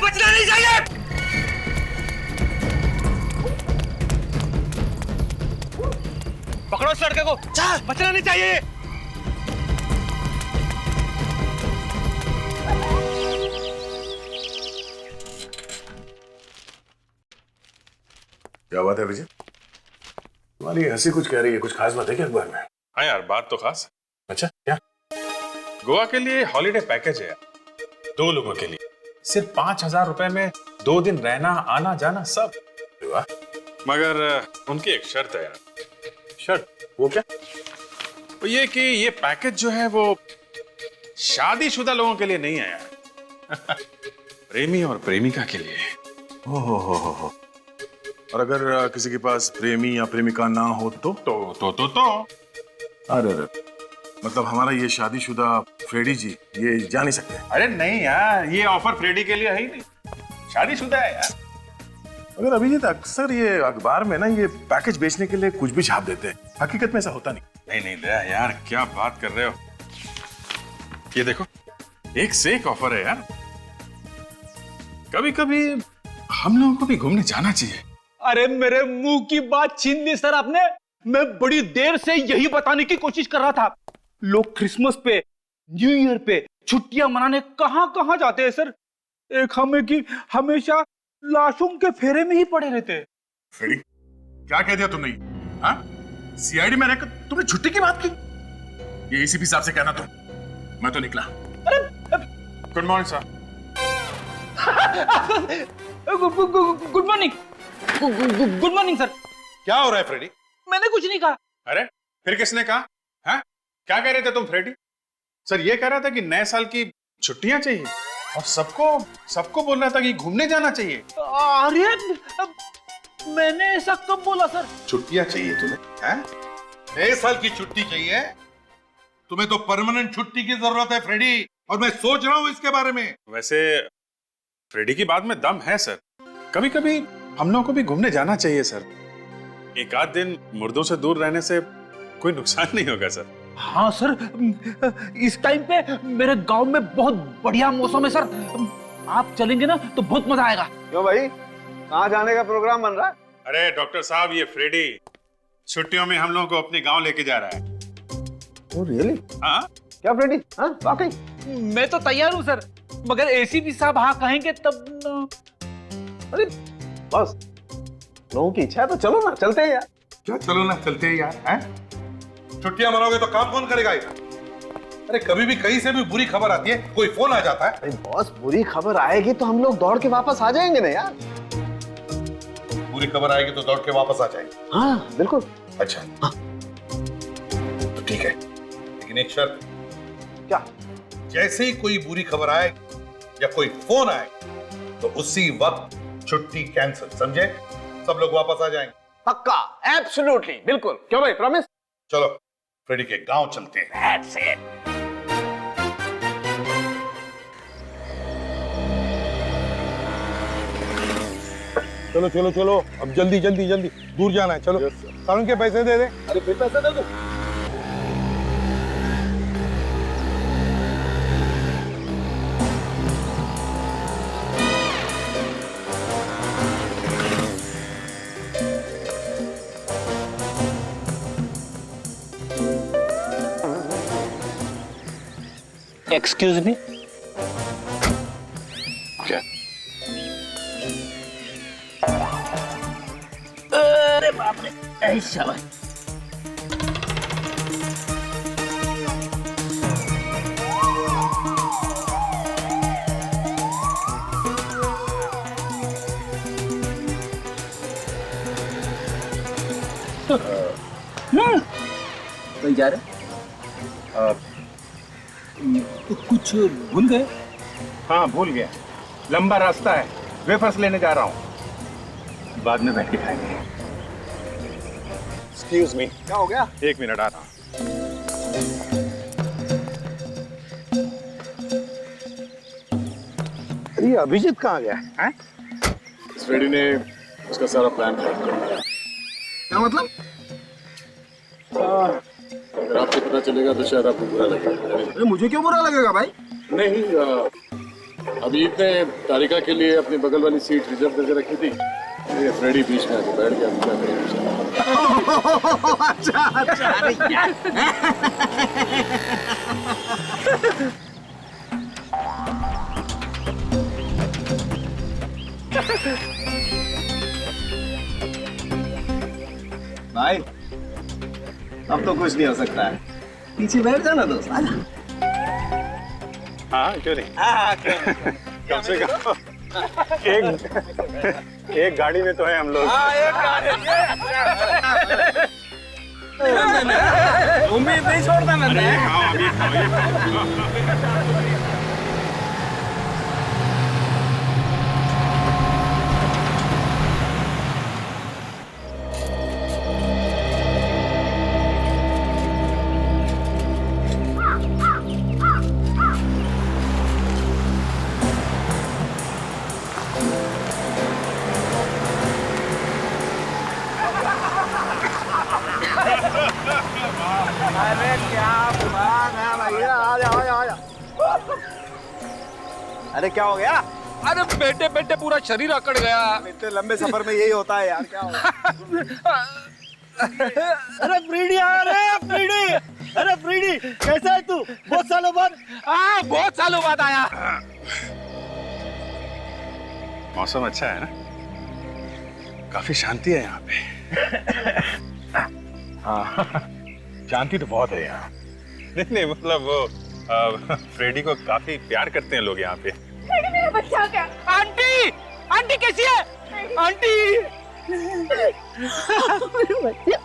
बचना नहीं चाहिए। पकड़ो इस लड़के को, बचना नहीं चाहिए। क्या बात है विजय? तुम्हारी हंसी कुछ कह रही है, कुछ खास बात है क्या अखबार में? हाँ यार, बात तो खास है। अच्छा क्या? गोवा के लिए हॉलीडे पैकेज है यार, 2 लोगों के लिए। सिर्फ 5,000 रुपए में 2 दिन रहना, आना जाना सब। वाह। मगर उनकी एक शर्त है यार। शर्त? वो क्या? वो ये कि ये पैकेज जो है वो शादीशुदा लोगों के लिए नहीं है यार। प्रेमी और प्रेमिका के लिए। हो। और अगर किसी के पास प्रेमी या प्रेमिका ना हो तो? अरे मतलब हमारा ये शादीशुदा फ्रेडी जी ये जा नहीं सकते? अरे नहीं यार, ये ऑफर फ्रेडी के लिए है ही नहीं, शादीशुदा है यार। अगर अभिजीत अक्सर ये अखबार में ना ये पैकेज बेचने के लिए कुछ भी छाप देते हैं, हकीकत में ऐसा होता नहीं। नहीं दया यार, क्या बात कर रहे हो। ये देखो, एक से एक ऑफर है यार। कभी कभी हम लोगों को भी घूमने जाना चाहिए। अरे मेरे मुंह की बात छीन ली सर आपने। मैं बड़ी देर से यही बताने की कोशिश कर रहा था। लोग क्रिसमस पे, न्यू ईयर पे छुट्टियां मनाने कहां कहां जाते हैं सर। एक हमें की हमेशा लाशों के फेरे में ही पड़े रहते हैं। फ्रेडी, क्या कह दिया तुमने? हाँ? सीआईडी में रहकर तुमने छुट्टी की बात की? ये एसीपी साहब से कहना तुम। मैं तो निकला। Good morning sir. Good morning. Good morning sir. क्या हो रहा है फ्रेडी? मैंने कुछ नहीं कहा। अरे फिर किसने कहा? हाँ? क्या कह रहे थे तुम फ्रेडी? सर ये कह रहा था कि नए साल की छुट्टियां चाहिए और सबको बोल रहा था कि घूमने जाना चाहिए। अरे मैंने ऐसा कब बोला सर? छुट्टियां चाहिए तुम्हें? हैं? नए साल की छुट्टी चाहिए? तुम्हें तो परमानेंट छुट्टी की जरूरत है फ्रेडी, और मैं सोच रहा हूं इसके बारे में। वैसे फ्रेडी की बात में दम है सर। कभी कभी हम लोगों को भी घूमने जाना चाहिए सर। एक आध दिन मुर्दों से दूर रहने से कोई नुकसान नहीं होगा सर। हाँ सर, इस टाइम पे मेरे गांव में बहुत बढ़िया मौसम है सर। आप चलेंगे ना तो बहुत मजा आएगा। क्यों भाई, कहाँ जाने का प्रोग्राम बन रहा है? अरे डॉक्टर साहब, ये फ्रेडी छुट्टियों में हम लोगों को अपने गांव लेके जा रहा है। Oh really? हाँ? क्या फ्रेडी? हाँ वाकई? मैं तो तैयार हूँ सर, मगर एसीपी साहब हाँ कहेंगे तब न... अरे बस, लोगों की इच्छा है तो चलो ना, चलते हैं यार। क्या चलो ना, चलते हैं यार। हैं? छुट्टियां मनाओगे तो काम कौन करेगा इधर? अरे कभी भी कहीं से भी बुरी खबर आती है, कोई फोन आ जाता है। अरे बॉस, बुरी खबर आएगी तो हम लोग दौड़ के वापस आ जाएंगे ना यार। बुरी खबर आएगी तो दौड़ के वापस आ जाएंगे? हाँ बिल्कुल। अच्छा हाँ। तो ठीक है, लेकिन एक शर्त। क्या? जैसे ही कोई बुरी खबर आए या कोई फोन आए तो उसी वक्त छुट्टी कैंसिल, समझे? सब लोग वापस आ जाएंगे। पक्का, एब्सोल्युटली, बिल्कुल। क्यों भाई, प्रॉमिस? चलो फ्रेडी के गांव चलते हैं। That's it. चलो चलो चलो, अब जल्दी जल्दी जल्दी दूर जाना है। चलो सालन के पैसे दे दे। अरे फिर पैसे दे दो। Excuse me. क्या? अरे बाप रे, ऐसा भाई। कहीं जा रहे? कुछ भूल गए? हाँ भूल गया, लंबा रास्ता है, वेफर्स लेने जा रहा हूँ, बाद में बैठ के खाएंगे। एक्सक्यूज मी, क्या हो गया? 1 मिनट आ रहा हूँ। अरे अभिजीत कहाँ गया है? फ्रेडी ने उसका सारा प्लान खराब कर दिया। क्या मतलब? अगर आपको पता चलेगा तो शायद आपको बुरा लगेगा। अरे मुझे क्यों बुरा लगेगा भाई? नहीं, अभी ने तारिका के लिए अपनी बगल वाली सीट रिजर्व करके रखी थी। ये फ्रेडी बीच में आके बैठ गया, क्या भाई अब तो कुछ नहीं हो सकता है, पीछे बैठ जाना दोस्त, आजा। हाँ क्यों नहीं। कम से कम एक गाड़ी में तो है हम लोग। उम्मीद नहीं छोड़ता मैंने। अरे क्या बात है भैया, आ जा। अरे क्या हो गया? अरे बैठे बैठे पूरा शरीर अकड़ गया। इतने लंबे सफर में यही होता है यार, क्या हो गया? अरे फ्रीडी आ रहे हैं, फ्रीडी। अरे फ्रीडी कैसा है तू? बहुत सालों बाद। हाँ बहुत सालों बाद आया। मौसम अच्छा है ना, काफी शांति है यहाँ पे। हाँ शांति तो बहुत है यहाँ। नहीं मतलब वो फ्रेडी को काफी प्यार करते हैं लोग यहाँ पे। फ्रेडी मेरा बच्चा क्या? आंटी, आंटी कैसी है? आंटी मेरा बच्चा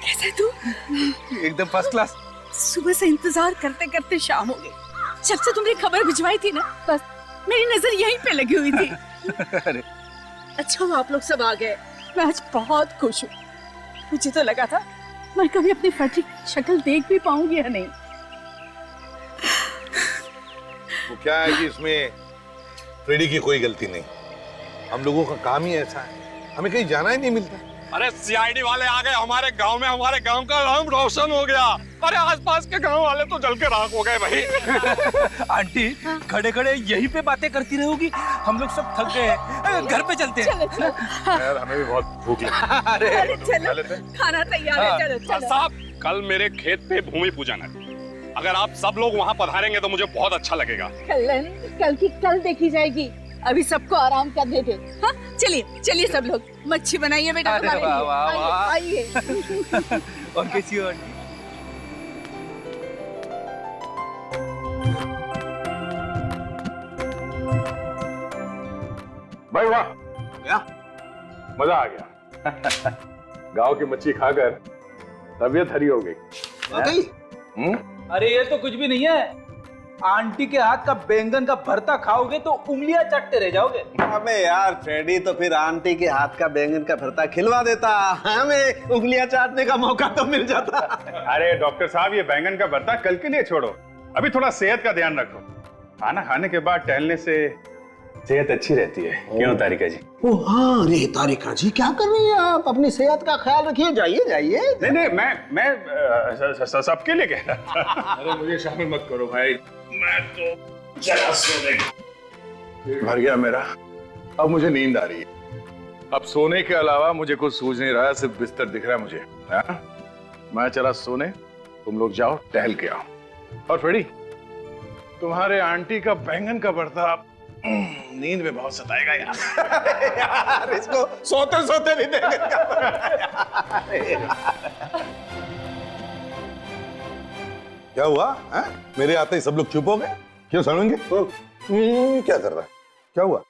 कैसा है तू? एकदम फर्स्ट क्लास। सुबह से इंतजार करते करते शाम हो गई। जब से तुमने खबर भिजवाई थी ना, बस मेरी नजर यहीं पे लगी हुई थी। अरे अच्छा हुआ आप लोग सब आ गए, मैं आज बहुत खुश हूँ। मुझे तो लगा था मैं कभी अपनी फटी शक्ल देख भी पाऊंगी या नहीं। वो क्या है कि इसमें फ्रेडी की कोई गलती नहीं, हम लोगों का काम ही ऐसा है, हमें कहीं जाना ही नहीं मिलता। अरे सीआईडी वाले आ गए हमारे गांव में, हमारे गांव का नाम रोशन हो गया। अरे आसपास के गांव वाले तो जल के राख हो गए भाई। आंटी खड़े खड़े यहीं पे बातें करती रहोगी, हम लोग सब थक गए हैं, घर पे चलते हैं। चलो चलो। यार हमें भी बहुत भूख लगी। अरे चलो, खाना तैयार है, चलो चलो। साहब कल मेरे खेत पे भूमि पूजन है, अगर आप सब लोग वहाँ पधारेंगे तो मुझे बहुत अच्छा लगेगा। कलन कल की कल देखी जाएगी, अभी सबको आराम करने दे। हाँ चलिए चलिए सब लोग, मच्छी बनाइए बेटा अरे हमारे वाह, लिए। वाह, वाह। आइए आइए। और कैसी हो आंटी? भाई वाह, मजा आ गया। गांव की मच्छी खाकर तबीयत हरी हो गई। अरे ये तो कुछ भी नहीं है, आंटी के हाथ का बैंगन का भरता खाओगे तो उंगलियां चाटते रह जाओगे। हमें यार फ्रेडी तो फिर आंटी के हाथ का बैंगन का भरता खिलवा देता, हमें उंगलियां चाटने का मौका तो मिल जाता। अरे डॉक्टर साहब ये बैंगन का भरता कल के लिए छोड़ो, अभी थोड़ा सेहत का ध्यान रखो। खाना खाने के बाद टहलने से सेहत अच्छी रहती है। क्यों तारिका जी? ओ हाँ रे तारिका जी, क्या कर रही हैं आप? अपनी सेहत का ख्याल रखिए, जाइए जाइए। नहीं नहीं मैं सबके लिए कह रहा। अरे मुझे शामिल मत करो भाई, मैं तो जरा सोने भर गया मेरा, अब मुझे नींद आ रही है। अब सोने के अलावा मुझे कुछ सूझ नहीं रहा है, सिर्फ बिस्तर दिख रहा है मुझे। हाँ? मैं चला सोने, तुम लोग जाओ टहल के आओ। और फ्रेडी तुम्हारे आंटी का बैंगन का भरता नींद में बहुत सताएगा यार। यार इसको सोते सोते भी बैंगन का भरता। क्या हुआ है? मेरे आते ही सब लोग चुप हो गए, क्यों समझेंगे? क्या कर रहा है? क्या हुआ?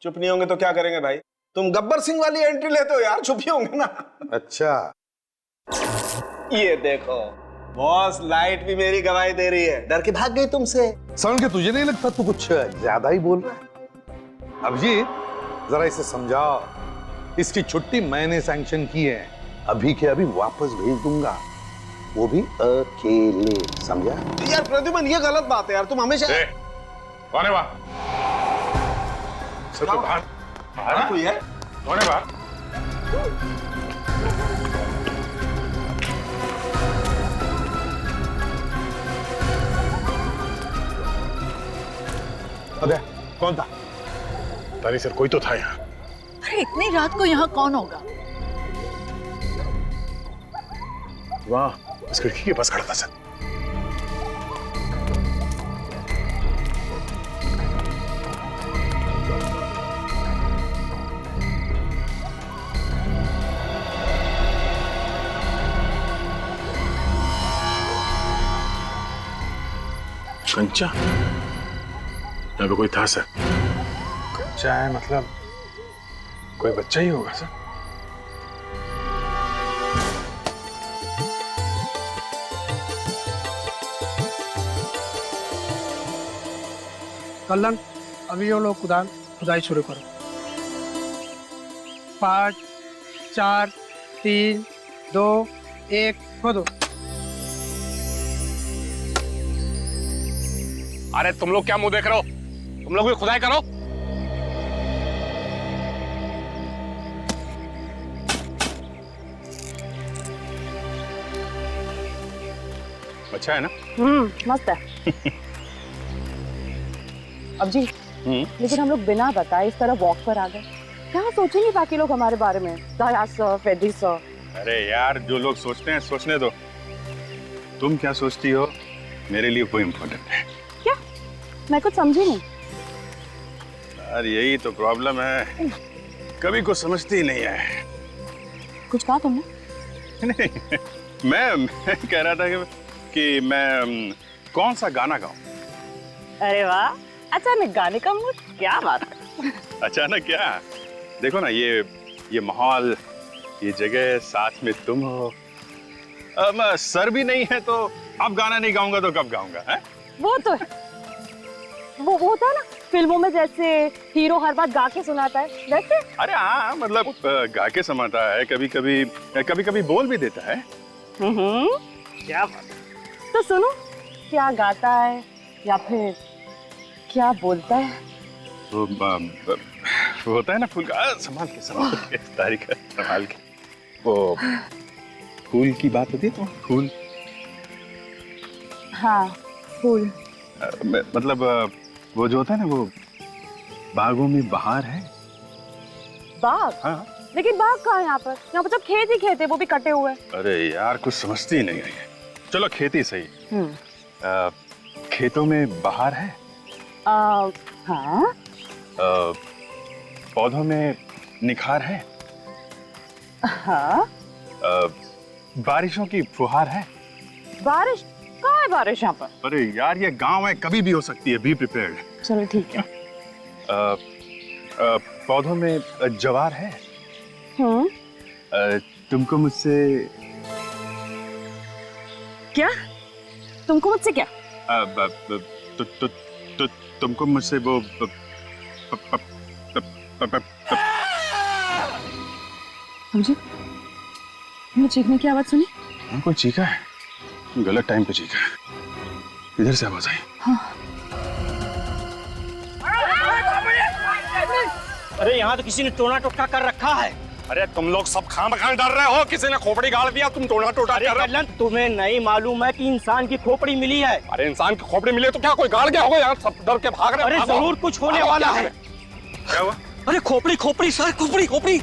चुप नहीं होंगे तो क्या करेंगे भाई? तुम गब्बर सिंह वाली एंट्री लेते हो यार, चुप ही होंगे ना। अच्छा ये देखो बॉस, लाइट भी मेरी गवाही दे रही है, डर के भाग गई तुमसे। समझ के तुझे नहीं लगता तू कुछ ज्यादा ही बोल रहा है? अभिजीत जरा इसे समझाओ, इसकी छुट्टी मैंने सैंक्शन की है, अभी के अभी वापस भेज दूंगा, वो भी अकेले, समझा? यार प्रद्युमन ये गलत बात है यार, तुम हमेशा कौन है वहां? सब तो बाहर हाँ? कोई है? कौन है बाहर? अबे कौन था? तारी सर कोई तो था यहाँ। अरे इतनी रात को यहाँ कौन होगा? वहाँ उस खिड़की के पास खड़ा था सर। कंचा, यहाँ पे कोई था सर। कंचा है मतलब कोई बच्चा ही होगा सर। कल्लन, अभी वो लोग खुदाई शुरू करो। 5 4 3 2 1 खोदो। अरे तुम लोग क्या मुंह देख रहे हो? तुम लोग भी खुदाई करो। अच्छा है ना? मस्त है। अब जी, लेकिन हम लोग बिना बताए इस तरह वॉक पर आ गए, क्या सोचेंगे बाकी लोग हमारे बारे में? दयाल सर, फेडी सर। अरे यार, जो लोग सोचते हैं सोचने दो। तुम क्या सोचती हो मेरे लिए वो इम्पोर्टेंट है। क्या? मैं कुछ समझी नहीं। यार यही तो प्रॉब्लम है, कभी कुछ समझती ही नहीं है। कुछ कहा तुमने? नहीं, मैं कह रहा था कि मैं कौन सा गाना गाऊं। अरे वाह, अचानक गाने का मूड, क्या बात है। अचानक क्या? देखो ना, ये माहौल, ये जगह, साथ में तुम हो। अब सर भी नहीं है तो अब गाना नहीं गाऊंगा तो कब गाऊंगा? है वो तो है। वो होता है ना फिल्मों में, जैसे हीरो हर बात गा के सुनाता है वैसे। अरे हाँ, मतलब गा के समाता है, कभी कभी बोल भी देता है। क्या बात है। तो सुनो, क्या गाता है या फिर क्या बोलता है? वो होता है ना फूल का, संभाल के तारीख संभाल के। वो फूल की बात होती है तो फूल। हाँ, फूल। मतलब वो जो होता है ना, वो बागों में बहार है। बाग? हाँ। लेकिन बाग कहाँ है यहाँ पर? यहाँ पर तो खेत ही खेत है, वो भी कटे हुए। अरे यार, कुछ समझती ही नहीं है। चलो खेती सही। खेतों में बहार है। हाँ। पौधों में निखार है। हाँ। बारिशों की फुहार है। बारिश? कहाँ है बारिश यहाँ पर? अरे यार, ये गांव है, कभी भी हो सकती है। Be prepared. चलो ठीक है। पौधों में जवार है। तुमको मुझसे क्या? तुमको मुझसे क्या? तुमको मुझसे वो समझे? मैंने चीखने की आवाज सुनी? कोई चीखा है? गलत टाइम पे चीखा है। इधर से आवाज आई। हाँ। अरे यहाँ तो किसी ने टोना टोटका कर रखा है। अरे तुम लोग सब खाम खान डर रहे हो, किसी ने खोपड़ी गाड़ दिया, तुम टोना टोटा कर रहे हो। तुम्हें नहीं मालूम है कि इंसान की खोपड़ी मिली है? अरे इंसान की खोपड़ी मिली तो क्या कोई गाड़ गया होगा? यहाँ सब डर के भाग रहे। अरे जरूर कुछ होने वाला है। क्या हुआ? अरे खोपड़ी खोपड़ी सर, खोपड़ी खोपड़ी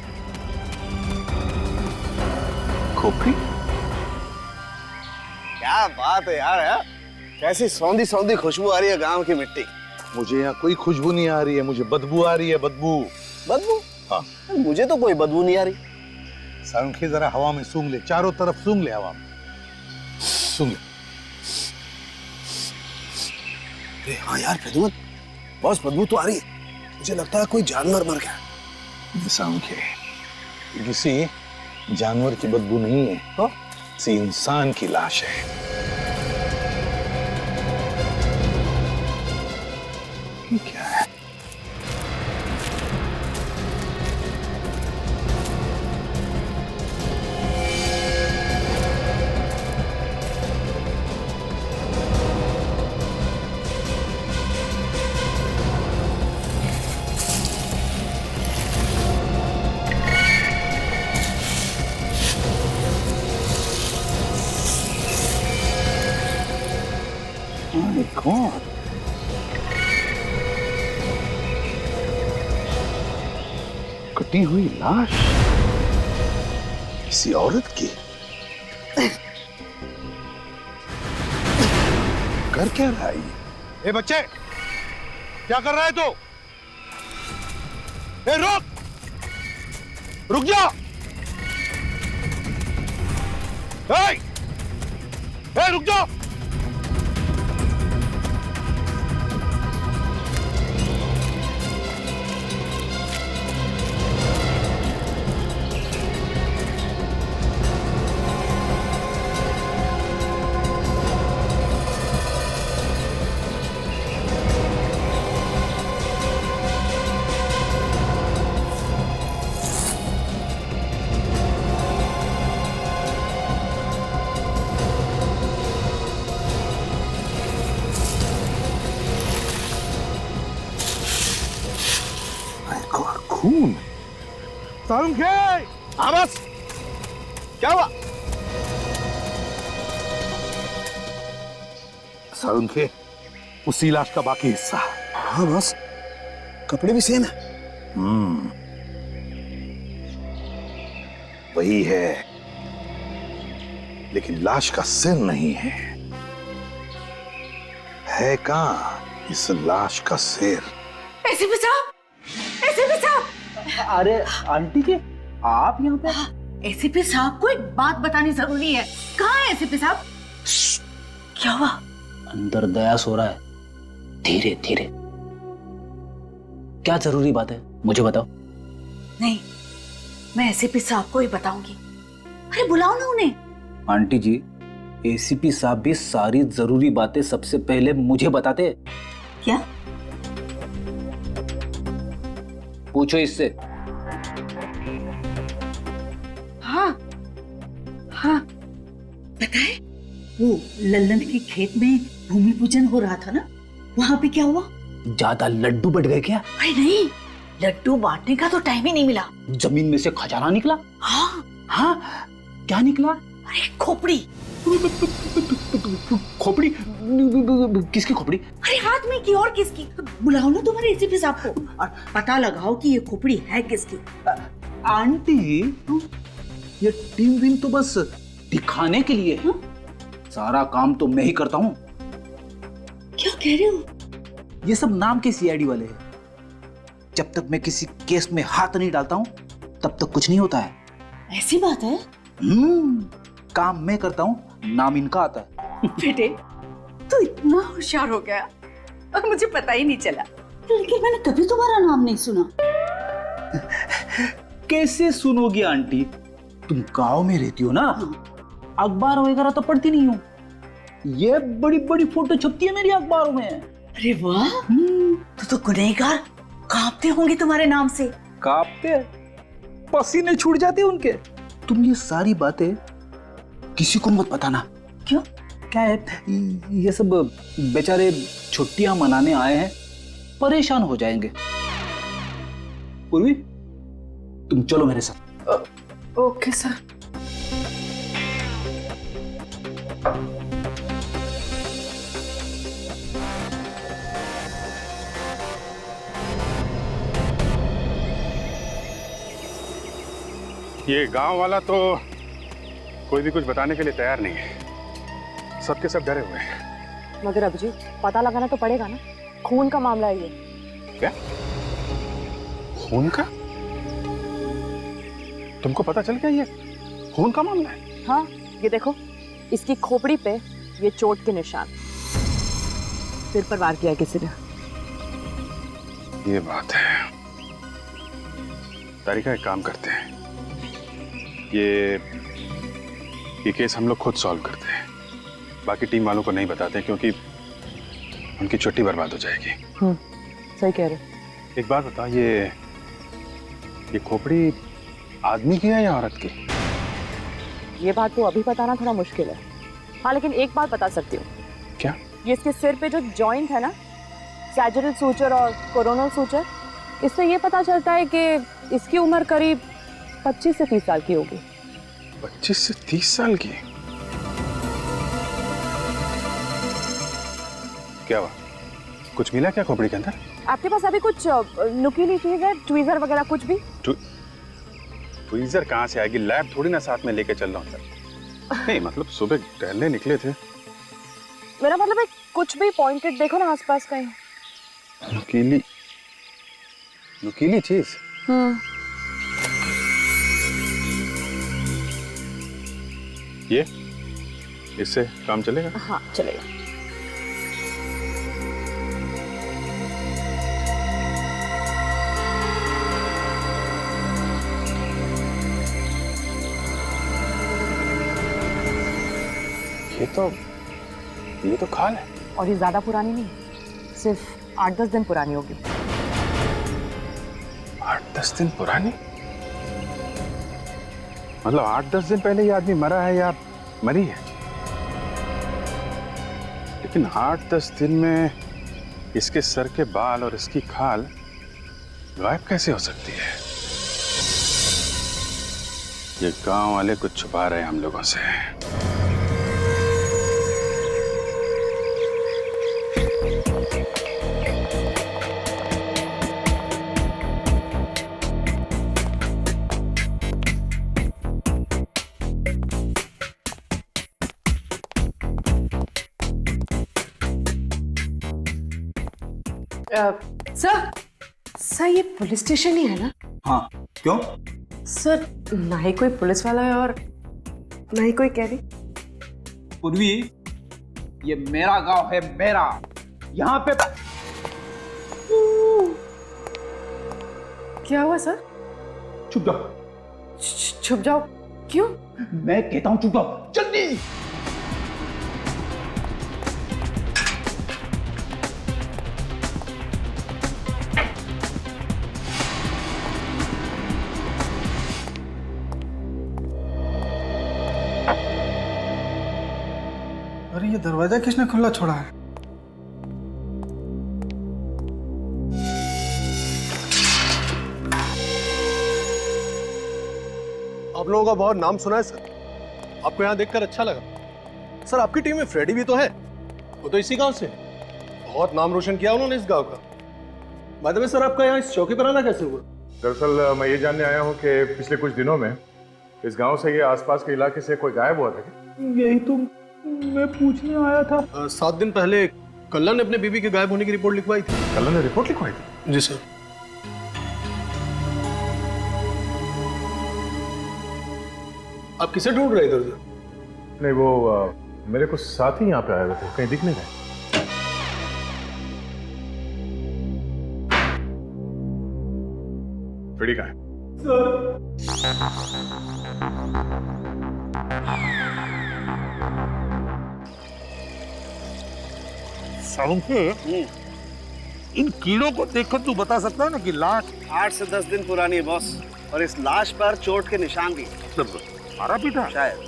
खोपड़ी? क्या बात है यार, है? कैसी सौंधी सौंधी खुशबू आ रही है गांव की मिट्टी। मुझे यहाँ कोई खुशबू नहीं आ रही है, मुझे बदबू आ रही है। बदबू? बदबू? हाँ। मुझे तो कोई बदबू नहीं आ रही। सांखे जरा हवा में सूंघ ले, चारों तरफ सूंघ ले, हवा में सूंघ ले। अरे हाँ यार प्रद्युमन, बहुत बदबू तो आ रही है। मुझे लगता है कोई जानवर मर गया। सांखे, किसी जानवर की बदबू नहीं है, तो किसी इंसान की लाश है। ये क्या है? कटी हुई लाश किसी औरत की। कर क्या रहा है ये? ए बच्चे, क्या कर रहा है तू? ए रुक, रुक जा। ए रुक जा। खून। सारुंखे, हाँ बस, क्या हुआ? सारुंखे, उसी लाश का बाकी हिस्सा। हाँ बस, कपड़े भी सेम है। वही है, लेकिन लाश का सिर नहीं है। है कहां इस लाश का सिर? एसीपी साहब, एसीपी साहब। अरे आंटी जी, आप यहाँ पे? एसीपी साहब को एक बात बतानी जरूरी है। कहाँ है एसीपी साहब? क्या हुआ? अंदर दया सो रहा है। धीरे धीरे। क्या जरूरी बात है, मुझे बताओ। नहीं, मैं एसीपी साहब को ही बताऊंगी। अरे बुलाओ ना उन्हें। आंटी जी, एसीपी साहब भी सारी जरूरी बातें सबसे पहले मुझे बताते। क्या? पूछो इससे। हाँ हाँ, पता है वो लल्लन के खेत में भूमि पूजन हो रहा था ना, वहां पे क्या हुआ? ज्यादा लड्डू बढ़ गए क्या? अरे नहीं, लड्डू बांटने का तो टाइम ही नहीं मिला। जमीन में से खजाना निकला? हाँ हाँ, क्या निकला? अरे खोपड़ी। खोपड़ी? किसकी खोपड़ी? अरे आदमी की और किसकी? बुलाओ ना तुम्हारे एसीपी साहब को और पता लगाओ कि ये खोपड़ी है किसकी। आंटी, ये टीम विन तो बस दिखाने के लिए है। सारा काम तो मैं ही करता हूँ। क्या कह रहे हो? ये सब नाम के सीआईडी वाले हैं। जब तक मैं किसी केस में हाथ नहीं डालता हूँ, तब तक कुछ नहीं होता है। ऐसी बात है? काम मैं करता हूँ, नाम इनका आता है। बेटे, तू इतना होशियार हो गया और मुझे पता ही नहीं चला। लेकिन मैंने कभी तुम्हारा नाम नहीं सुना। कैसे सुनोगी आंटी? तुम गांव में रहती हो ना, अखबार वगैरह तो पढ़ती नहीं हो। ये बड़ी बड़ी फोटो छपती है मेरी अखबारों में। अरे वाह, तो गुनहगार कांपते होंगे तुम्हारे नाम से। कांपते? पसीने छूट जाते उनके। तुम ये सारी बातें किसी को मत बताना। क्यों? क्या है, ये सब बेचारे छुट्टियां मनाने आए हैं, परेशान हो जाएंगे। पूर्वी, तुम चलो मेरे साथ। Okay sir. ये गांव वाला तो कोई भी कुछ बताने के लिए तैयार नहीं है। सबके सब डरे हुए हैं। मगर अभिजीत, पता लगाना तो पड़ेगा ना, खून का मामला है ये। क्या? खून का? तुमको पता चल गया ये खून का मामला है? हाँ, ये देखो, इसकी खोपड़ी पे ये चोट के निशान। सिर पर वार किया किसी ने। ये बात है। तारिका, एक काम करते हैं, ये केस हम लोग खुद सॉल्व करते हैं। बाकी टीम वालों को नहीं बताते क्योंकि उनकी छुट्टी बर्बाद हो जाएगी। सही कह रहे हो। एक बात बता, ये खोपड़ी आदमी की है या औरत की? ये बात तो अभी बताना थोड़ा मुश्किल है। हाँ, लेकिन एक बात बता सकती हूँ। क्या? ये इसके सिर पे जो जॉइंट है ना, सैजिटल सूचर और कोरोनल सूचर, इससे ये पता चलता है कि इसकी उम्र करीब 25 से 30 साल की होगी। 25 से 30 साल की? क्या हुआ? कुछ मिला क्या खोपड़ी के अंदर? आपके पास अभी कुछ नुकीली चीज है, ट्वीजर वगैरह कुछ भी? ट्वीजर कहाँ से आएगी? लैब थोड़ी ना साथ में लेके चल रहा हूँ सर। नहीं मतलब सुबह टहलने निकले थे। मेरा मतलब है कुछ भी पॉइंटेड देखो ना आसपास कहीं। नुकीली नुकीली चीज। ये इससे काम चलेगा? हाँ चलेगा। ये तो खाल है। और ये ज्यादा पुरानी नहीं, सिर्फ 8-10 दिन पुरानी होगी। 8-10 दिन पुरानी? मतलब 8-10 दिन पहले ये आदमी मरा है या मरी है? लेकिन 8-10 दिन में इसके सर के बाल और इसकी खाल गायब कैसे हो सकती है? ये गांव वाले कुछ छुपा रहे हैं हम लोगों से। सर ये पुलिस स्टेशन ही है ना? हाँ क्यों? सर ना ही कोई पुलिस वाला है और ना ही कोई कैदी। पूर्वी, ये मेरा गांव है, मेरा। यहाँ पे क्या हुआ सर? चुप जाओ। छुप जाओ? क्यों? मैं कहता हूँ चुप जाओ, जल्दी। अरे ये दरवाजा किसने खुला छोड़ा है? आप लोगों का बहुत नाम सुना है सर, आपको यहाँ देखकर अच्छा लगा। सर आपकी टीम में फ्रेडी भी तो है, वो तो इसी गांव से। बहुत नाम रोशन किया उन्होंने इस गांव का। बाद में सर आपका यहाँ इस चौकी पर आना कैसे हुआ? दरअसल मैं ये जानने आया हूँ कि पिछले कुछ दिनों में इस गांव से ये आसपास के इलाके से कोई गायब हुआ था क्या? यही तो मैं पूछने आया था। 7 दिन पहले कल्ला ने अपने बीबी के गायब होने की रिपोर्ट लिखवाई थी। कल्ला ने रिपोर्ट लिखवाई थी? जी सर। आप किसे ढूंढ रहे इधर? नहीं वो मेरे कुछ साथी यहाँ पे आए हुए थे, कहीं दिख नहीं रहे। फ्रेडी कहाँ है? इन कीड़ों को देखकर तू बता सकता है ना कि लाश 8 से 10 दिन पुरानी है बॉस, और इस लाश पर चोट के निशान भी मारा पीटा शायद।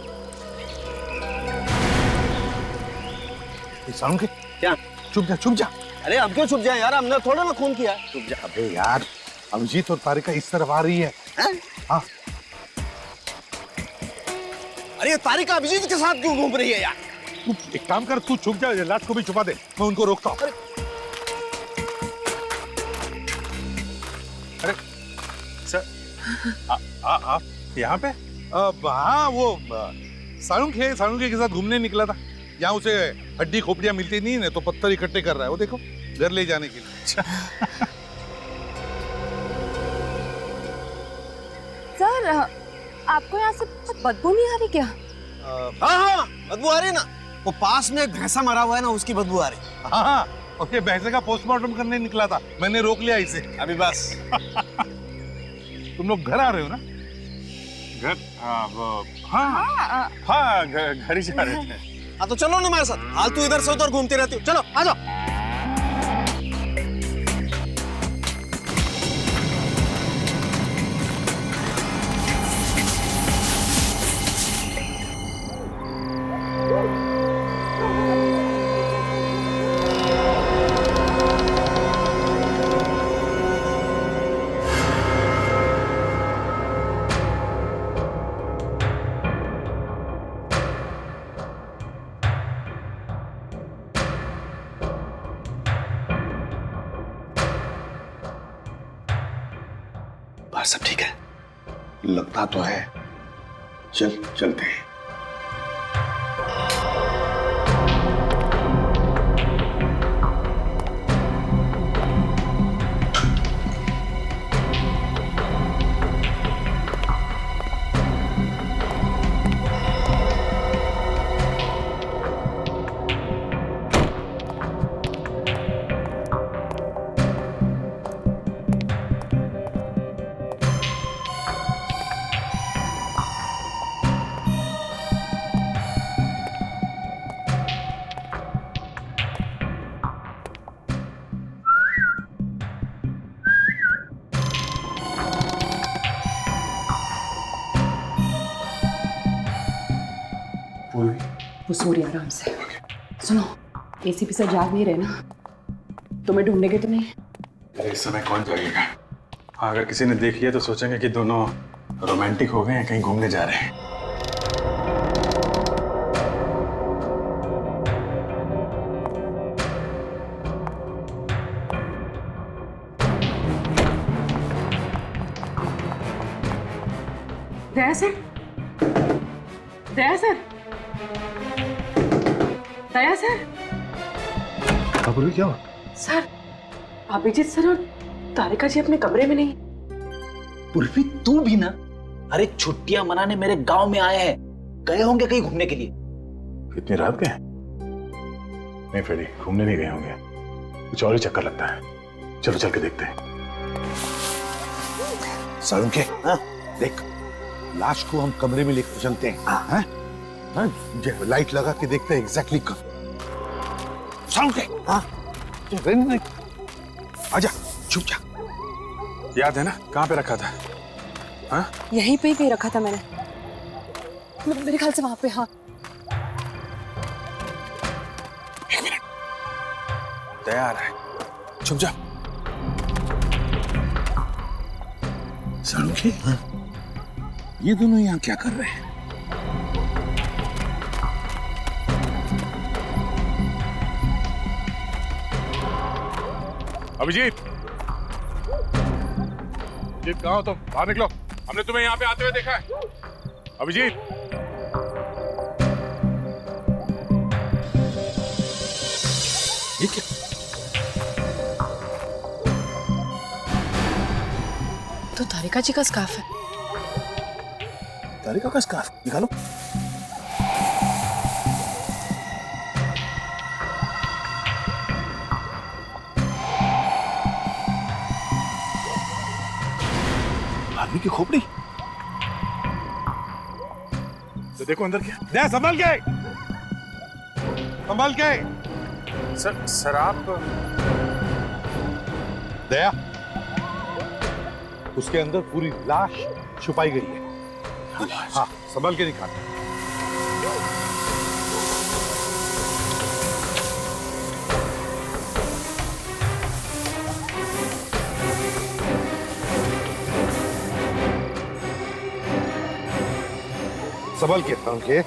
साउंड क्या? चुप जा। अरे हम क्यों छुप जाए यार, हमने थोड़ा ना खून किया। छुप जा। अबे यार अभिजीत और तारिका इस तरफ आ रही है। हाँ। अरे तारिका अभिजीत के साथ क्यों घूम रही है यार? तू एक काम कर, तू छुप जा, लाश को भी छुपा दे, मैं उनको रोकता हूँ। अरे सर आप यहाँ पे? हाँ वो साळुंखे के साथ घूमने निकला था। यहाँ उसे हड्डी खोपड़ियां मिलती नहीं है तो पत्थर इकट्ठे कर रहा है, वो देखो घर ले जाने के लिए। सर आपको यहाँ से बदबू नहीं आ रही क्या? हाँ बदबू आ रही ना, वो पास में एक भैंसा मरा हुआ है ना, उसकी बदबू आ रही। हाँ और ये भैंसे का पोस्टमार्टम करने निकला था, मैंने रोक लिया इसे। अभी बस। तुम लोग घर आ रहे हो ना? घर? हाँ घर ही जा रहे थे। हाँ तो चलो ना हमारे साथ, हाल तू इधर से उधर घूमती रहती हो, चलो आ जाओ। बाहर सब ठीक है? लगता तो है। चलते हैं। वो सो रही है आराम से। सुनो, एसीपी सर जाग नहीं रहे ना, तुम्हें ढूंढेंगे तो नहीं? अरे इस समय कौन जागेगा? हाँ, अगर किसी ने देख लिया तो सोचेंगे कि दोनों रोमांटिक हो गए हैं, कहीं घूमने जा रहे हैं। दया सर, दया सर, दया सर। बोलो क्या हुआ? सर, अभिजीत सर और तारिका जी अपने कमरे में नहीं। उर्फी तू भी ना? अरे छुट्टियां मनाने मेरे गांव में आए हैं, गए होंगे कहीं घूमने के लिए। इतनी रात गए? नहीं फ्रेडी, घूमने नहीं गए होंगे, कुछ और ही चक्कर लगता है। चलो चल के देखते हैं। सालुंके, हाँ? देख, लाश को हम कमरे में लेकर चलते हैं। हाँ? हाँ? लाइट लगा के देखते हैं एग्जैक्टली कब। सालुंके, हाँ? आजा, छुप जा। याद है ना कहाँ पे रखा था? हाँ? यहीं पे ही कहीं रखा था मैंने, मेरे ख्याल से वहां पे। हाँ, एक मिनट, दया आ रहा है, छुप जा। सालुंके, हाँ? ये दोनों यहाँ क्या कर रहे हैं? अभिजीत, अभिजीत कहाँ हो तुम? बाहर निकलो, हमने तुम्हें यहाँ पे आते हुए देखा है। अभिजीत, ये क्या? तो तारिका जी का स्कार्फ है। तारिका का स्कार्फ निकालो। आदमी की खोपड़ी। तो देखो अंदर क्या। दया, संभाल के, संभाल के। सर आप दया, उसके अंदर पूरी लाश छुपाई गई है। हाँ, संभाल के निकाल। संभाल के, संभाल के।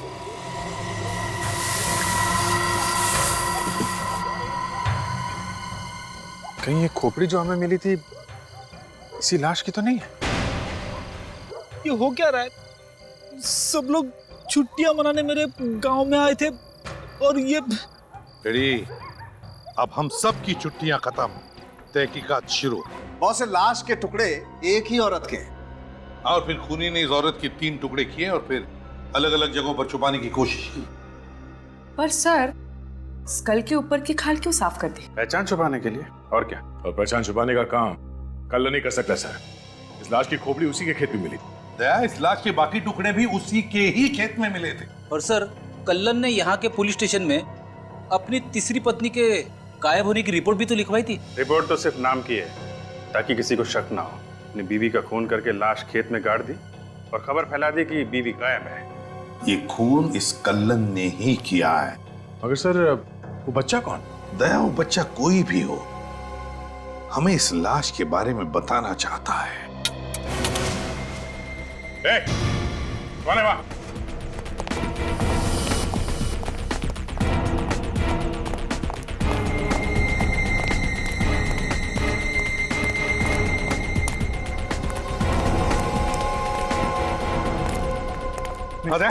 कहीं ये खोपड़ी जो हमें मिली थी इसी लाश की तो नहीं है? ये हो क्या रहा है? सब लोग छुट्टियां मनाने मेरे गांव में आए थे और ये अब हम सब की छुट्टियां खत्म, तहकीकात शुरू। बहुत से लाश के टुकड़े एक ही औरत के। और फिर खूनी ने इस औरत के 3 टुकड़े किए और फिर अलग अलग जगहों पर छुपाने की कोशिश की। पर सर, स्कल के ऊपर की खाल क्यों साफ कर दी? पहचान छुपाने के लिए, और क्या? और पहचान छुपाने का काम कल नहीं कर सकता सर। इस लाश की खोपड़ी उसी के खेत में मिली। दया, इस लाश के बाकी टुकड़े भी उसी के ही खेत में मिले थे। और सर, कल्लन ने यहाँ के पुलिस स्टेशन में अपनी तीसरी पत्नी के गायब होने की रिपोर्ट भी तो लिखवाई थी। रिपोर्ट तो सिर्फ नाम की है, ताकि किसी को शक ना हो। अपनी बीवी का खून करके लाश खेत में गाड़ दी और खबर फैला दी कि बीवी गायब है। ये खून इस कल्लन ने ही किया है। मगर सर, वो बच्चा कौन? दया, वो बच्चा कोई भी हो, हमें इस लाश के बारे में बताना चाहता है। कौन है वहां? नहीं। अरे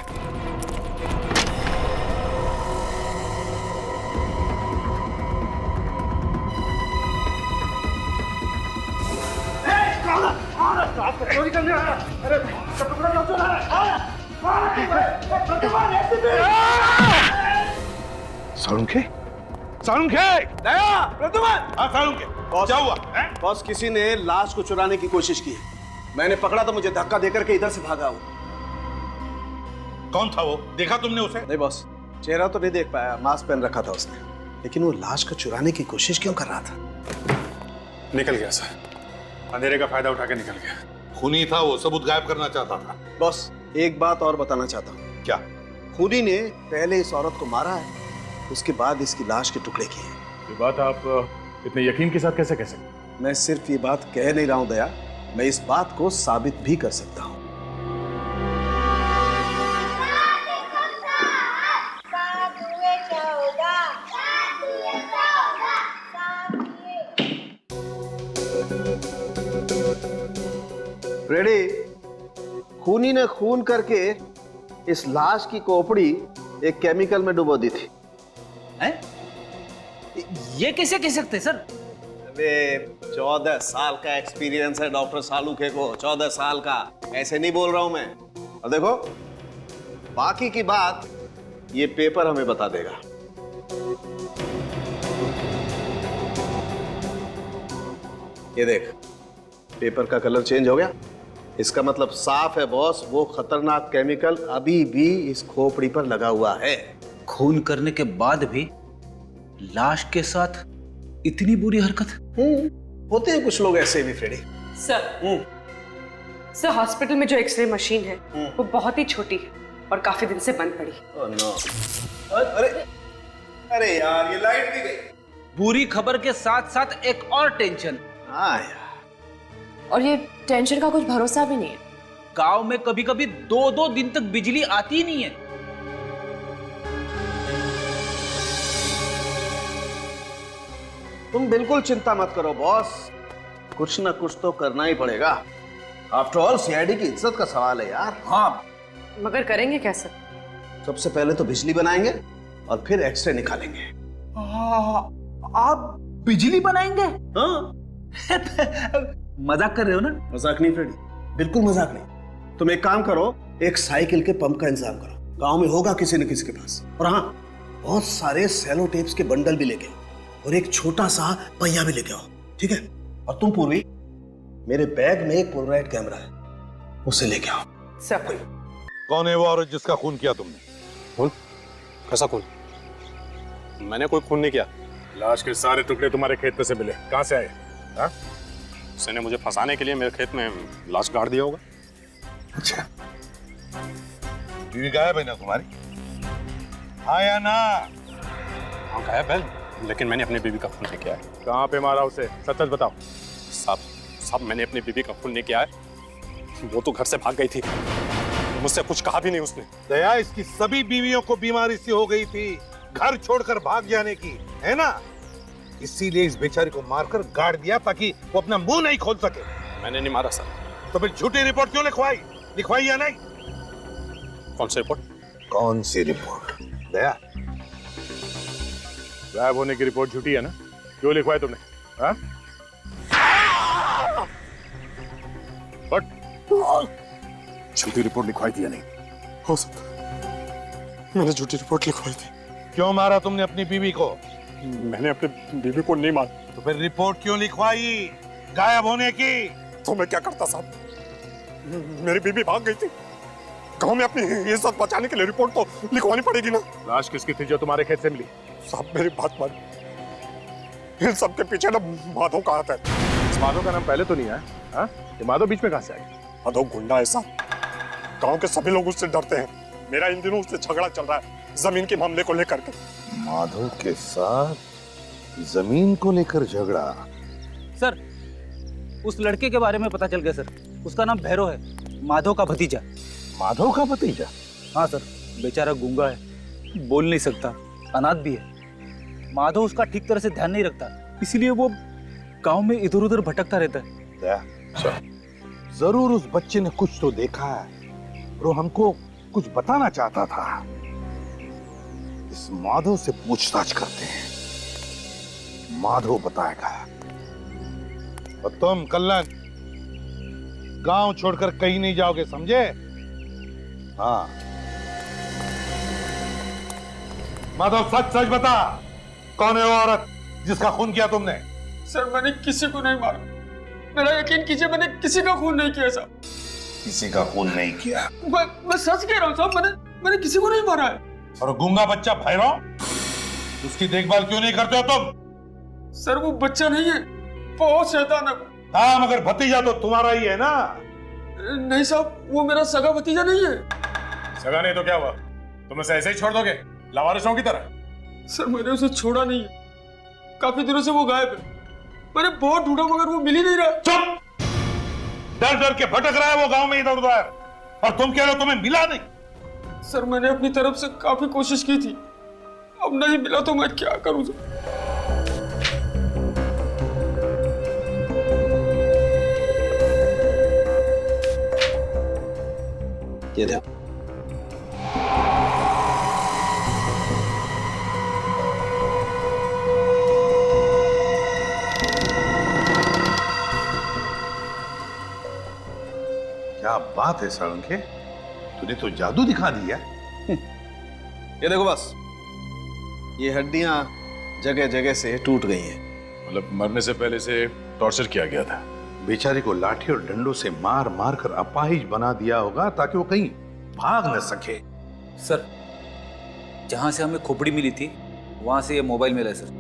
सालुंखे, सालुंखे, दया, प्रद्युमन! हाँ सालुंखे, क्या हुआ? बॉस, किसी ने लाश को चुराने की कोशिश की है। मैंने पकड़ा तो मुझे धक्का देकर के इधर से भागा वो। कौन था वो? देखा तुमने उसे? नहीं बॉस, चेहरा तो नहीं देख पाया, मास्क पहन रखा था उसने, लेकिन वो लाश को चुराने की कोशिश क्यों कर रहा था? निकल गया सर, अंधेरे का फायदा उठा के निकल गया। खूनी था वो, सबूत गायब करना चाहता था। बॉस, एक बात और बताना चाहता हूँ। क्या? खूनी ने पहले इस औरत को मारा है, उसके बाद इसकी लाश के टुकड़े किए। ये बात आप इतने यकीन के साथ कैसे कह सकते? मैं सिर्फ ये बात कह नहीं रहा हूं दया, मैं इस बात को साबित भी कर सकता हूं। रेडी, खूनी ने खून करके इस लाश की खोपड़ी एक केमिकल में डुबो दी थी। हैं? ये कैसे कह सकते सर? अबे 14 साल का एक्सपीरियंस है डॉक्टर सालुखे को, 14 साल का, ऐसे नहीं बोल रहा हूं मैं। और देखो, बाकी की बात ये पेपर हमें बता देगा। ये देख, पेपर का कलर चेंज हो गया, इसका मतलब साफ है बॉस, वो खतरनाक केमिकल अभी भी इस खोपड़ी पर लगा हुआ है। खून करने के बाद भी लाश के साथ इतनी बुरी हरकत? होते हैं कुछ लोग ऐसे भी फ्रेडी। सर हॉस्पिटल में जो एक्सरे मशीन है वो बहुत ही छोटी है और काफी दिन से बंद पड़ी। Oh no. अरे अरे यार, ये लाइट भी गई। बुरी खबर के साथ साथ एक और टेंशन। हाँ यार, और ये टेंशन का कुछ भरोसा भी नहीं है। गांव में कभी कभी 2-2 दिन तक बिजली आती ही नहीं है। तुम बिल्कुल चिंता मत करो बॉस, कुछ ना कुछ तो करना ही पड़ेगा। आफ्टर ऑल सीआईडी की इज्जत का सवाल है यार। हाँ, मगर करेंगे कैसे? सबसे पहले तो बिजली बनाएंगे और फिर एक्सरे निकालेंगे। आप बिजली बनाएंगे? हाँ। मजाक कर रहे हो ना? मजाक नहीं फ्रेडी, बिल्कुल मजाक नहीं। तुम एक काम करो, एक साइकिल के पंप का इंतजाम करो, गांव में होगा किसी न किसी के पास। और हाँ, बहुत सारे सेलो टेप्स के बंडल भी लेके आओ और एक छोटा सा पहिया भी लेके आओ, ठीक है? और तुम पूर्वी, मेरे बैग में एक पोलराइड कैमरा है, उसे लेके आओ। सर कौन है वो औरत जिसका खून किया तुमने? खून? कैसा खून? मैंने कोई खून नहीं किया। लाश के सारे टुकड़े तुम्हारे खेत में से मिले, कहां से आए? हाँ? उसने मुझे फंसाने के लिए मेरे खेत में लाश गाड़ दिया होगा। अच्छा, बीवी गायब है ना तुम्हारी? हाँ या ना? हाँ गायब है, लेकिन मैंने अपनी बीवी का खून नहीं किया है। कहां पे मारा उसे? सच सच बताओ। साहब मैंने अपनी बीवी का खून नहीं किया है। वो तो घर से भाग गई थी, मुझसे कुछ कहा भी नहीं उसने। दया, इसकी सभी बीवियों को बीमारी सी हो गई थी, घर छोड़कर भाग जाने की, है ना? इसीलिए इस बेचारी को मारकर गाड़ दिया ताकि वो अपना मुंह नहीं खोल सके। मैंने नहीं मारा सर। तो फिर झूठी रिपोर्ट क्यों लिखवाई या नहीं? कौन सी रिपोर्ट? कौन सी रिपोर्ट? दया, गायब होने की रिपोर्ट झूठी है ना? क्यों लिखवाई तुमने? हाँ? झूठी रिपोर्ट लिखवाई थी या नहीं? हो सकता मैंने झूठी रिपोर्ट लिखवाई थी। क्यों मारा तुमने अपनी बीवी को? मैंने अपनी बीवी को नहीं मारा। तो फिर रिपोर्ट क्यों लिखवाई गायब होने की? तो मैं क्या करता साहब, मेरी बीवी भाग गई थी, गांव में अपनी इज्जत बचाने के लिए रिपोर्ट तो लिखवानी पड़ेगी ना। लाश किसकी थी जो तुम्हारे खेत से मिली? साहब मेरी बात मान, इन सबके पीछे ना माधव का हाथ है। इस माधव का नाम पहले तो नहीं है। हाँ? ये माधव बीच में कहां से आई? माधव गुंडा है साहब, गांव के सभी लोग उससे डरते हैं। मेरा इन दिनों उससे झगड़ा चल रहा है जमीन के मामले को लेकर के। माधव के साथ जमीन को लेकर झगड़ा? सर, उस लड़के के बारे में पता चल गया सर। उसका नाम भैरव है, माधव का भतीजा। माधव का भतीजा? हाँ सर, बेचारा गूंगा है, बोल नहीं सकता, अनाथ भी है। माधव उसका ठीक तरह से ध्यान नहीं रखता, इसीलिए वो गांव में इधर उधर भटकता रहता है। जरूर उस बच्चे ने कुछ तो देखा है और वो हमको कुछ बताना चाहता था। इस माधव से पूछताछ करते हैं, माधव बताएगा। और तुम कल्लन गांव छोड़कर कहीं नहीं जाओगे, समझे? हाँ माधव, सच सच बता, कौन है वो औरत जिसका खून किया तुमने? सर मैंने किसी को नहीं मारा, मेरा यकीन कीजिए, मैंने किसी का खून नहीं किया साहब। किसी का खून नहीं किया? मैं सच कह रहा हूँ साहब, मैंने किसी को नहीं मारा है। और गूंगा बच्चा भैरव, उसकी देखभाल क्यों नहीं करते हो तुम? सर वो बच्चा नहीं है, बहुत शैतान है। हाँ मगर भतीजा तो तुम्हारा ही है ना? नहीं साहब, वो मेरा सगा भतीजा नहीं है। सगा नहीं तो क्या हुआ? तुम उसे ऐसे ही छोड़ दोगे लावारिसों की तरह? सर मैंने उसे छोड़ा नहीं है, काफी दिनों से वो गायब है। मैंने बहुत ढूंढा मगर वो मिल ही नहीं रहा। चुप! डर डर के भटक रहा है वो गांव में इधर उधर, और तुम कह रहे हो तुम्हें मिला नहीं? सर मैंने अपनी तरफ से काफी कोशिश की थी, अब नहीं मिला तो मैं क्या करूं सर? ये देखो। क्या बात है साळुंखे, तूने तो जादू दिखा दिया। ये देखो बस, ये हड्डियां जगह जगह से टूट गई हैं। मतलब मरने से पहले से टॉर्चर किया गया था। बेचारे को लाठी और डंडों से मार मार कर अपाहिज बना दिया होगा ताकि वो कहीं भाग न सके। सर जहां से हमें खोपड़ी मिली थी वहां से ये मोबाइल मिला है सर।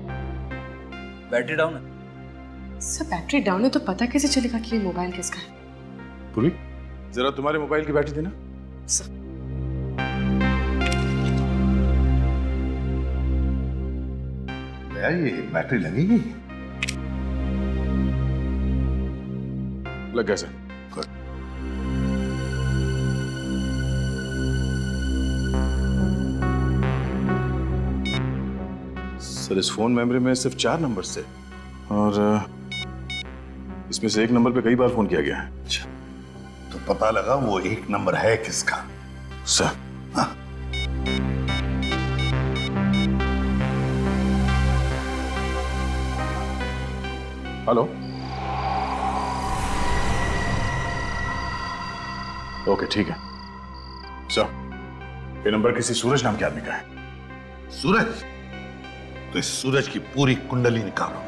बैटरी डाउन है सर। बैटरी डाउन है तो पता कैसे चलेगा कि ये मोबाइल किसका है? पूरी जरा तुम्हारे मोबाइल की बैटरी देना। सर भैया ये बैटरी लगेगी? लग गया सर। सर इस फोन मेमोरी में सिर्फ 4 नंबर से, और इसमें से एक नंबर पे कई बार फोन किया गया है। अच्छा, तो पता लगा वो एक नंबर है किसका? सर हाँ? हेलो, ओके ठीक है सर। ये नंबर किसी सूरज नाम के आदमी का है। सूरज? तो इस सूरज की पूरी कुंडली निकालो।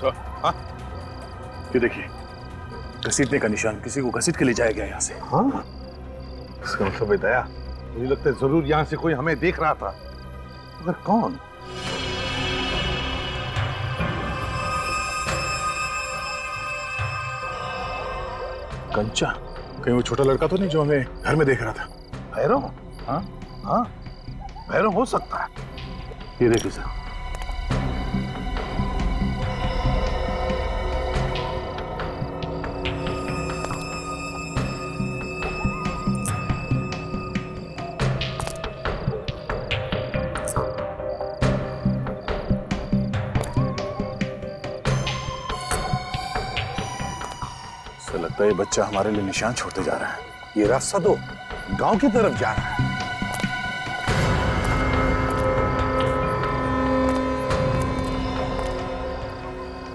सर हाँ, ये देखिए घसीटने का निशान, किसी को घसीट के ले जाया गया यहाँ से। हाँ, इसका मतलब है दया, मुझे लगता है जरूर यहाँ से कोई हमें देख रहा था, मगर कौन? कंचा, कहीं वो छोटा लड़का तो नहीं जो हमें घर में देख रहा था? भैरव? हाँ हाँ, भैरव हो सकता है। ये देखिए सर। लगता है ये बच्चा हमारे लिए निशान छोड़ते जा रहा है। ये रास्ता तो गांव की तरफ जा रहा है।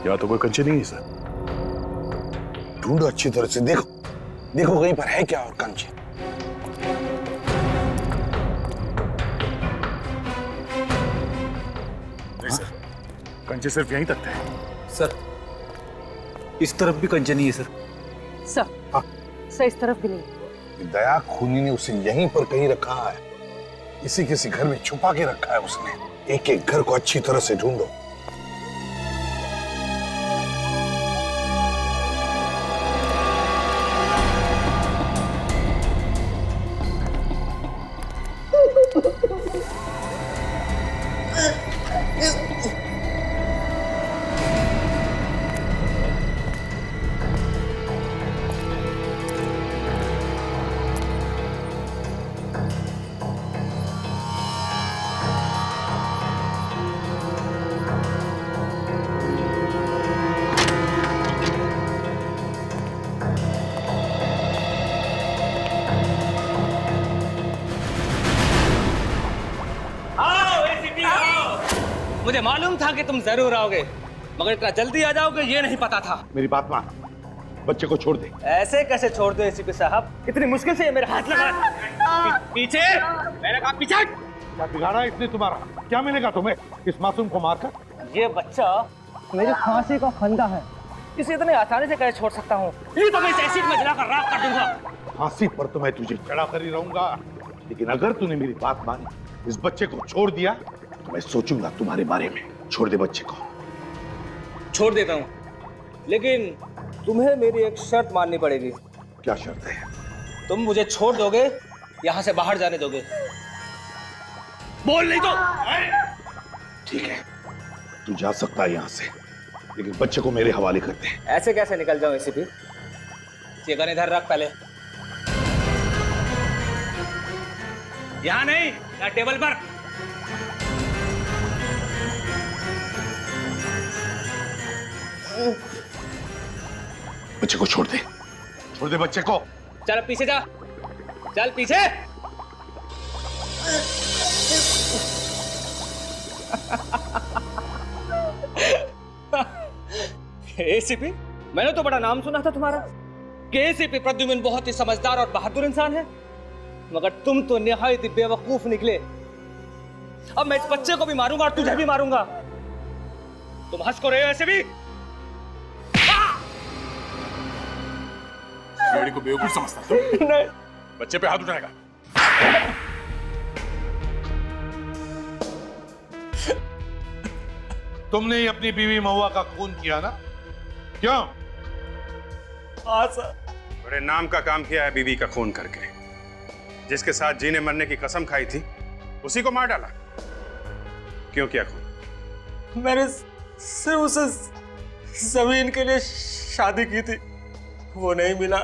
यहाँ तो कोई कंचे नहीं है सर। ढूंढो अच्छी तरह से, देखो देखो कहीं पर है क्या और कंचे। नहीं सर, कंचे सिर्फ यहीं तक थे। सर इस तरफ भी कंचे नहीं है सर। सर हाँ? सर इस तरफ भी नहीं। दया खूनी ने उसे यहीं पर कहीं रखा है, इसी किसी घर में छुपा के रखा है उसने। एक एक घर को अच्छी तरह से ढूंढो। मुझे मालूम था कि तुम जरूर आओगे, मगर इतना जल्दी आ जाओगे ये नहीं पता था। मेरी बात मान, बच्चे को छोड़ दे। ऐसे कैसे छोड़ दो एसीपी साहब? इतनी मुश्किल से मेरे हाथ लगा। पीछे, मैंने कहा पीछे। क्या बिगाड़ा इसने तुम्हारा? क्या मिलेगा तुम्हें इस मासूम को मारकर? ये बच्चा मेरी फांसी का फंदा है, इसे इतने आसानी से कैसे छोड़ सकता हूँ? ये तो मैं इस एसिड में जलाकर राख कर दूंगा। फांसी पर तो मैं तुझे चढ़ा कर ही रहूंगा, लेकिन अगर तूने मेरी बात मानी, इस बच्चे को छोड़ दिया, तो मैं सोचूंगा तुम्हारे बारे में। छोड़ दे बच्चे को। छोड़ देता हूँ, लेकिन तुम्हें मेरी एक शर्त माननी पड़ेगी। क्या शर्त है? तुम मुझे छोड़ दोगे, यहाँ से बाहर जाने दोगे? बोल नहीं तो। ठीक है, तू जा सकता है यहाँ से, लेकिन बच्चे को मेरे हवाले कर दे। ऐसे कैसे निकल जाऊं एसीपी? ये गन इधर रख पहले। यहाँ नहीं, यहाँ टेबल पर। बच्चे को छोड़ दे, छोड़ दे बच्चे को। चल पीछे जा, चल पीछे। एसीपी, मैंने तो बड़ा नाम सुना था तुम्हारा कि एसीपी प्रद्युम्न बहुत ही समझदार और बहादुर इंसान है, मगर तुम तो निहायत ही बेवकूफ निकले। अब मैं इस बच्चे को भी मारूंगा और तुझे भी मारूंगा। तुम हंस को रहे हो ऐसे भी? सीआईडी को बेवकूफ समझता है तुम? नहीं। बच्चे पे हाथ उठाएगा? तुमने ही अपनी बीवी महुआ का खून किया ना? क्यों? हाँ सर। बड़े नाम का काम किया है बीवी का खून करके। जिसके साथ जीने मरने की कसम खाई थी, उसी को मार डाला। क्यों किया खून? मैंने सिर्फ उसे जमीन के लिए शादी की थी, वो नहीं मिला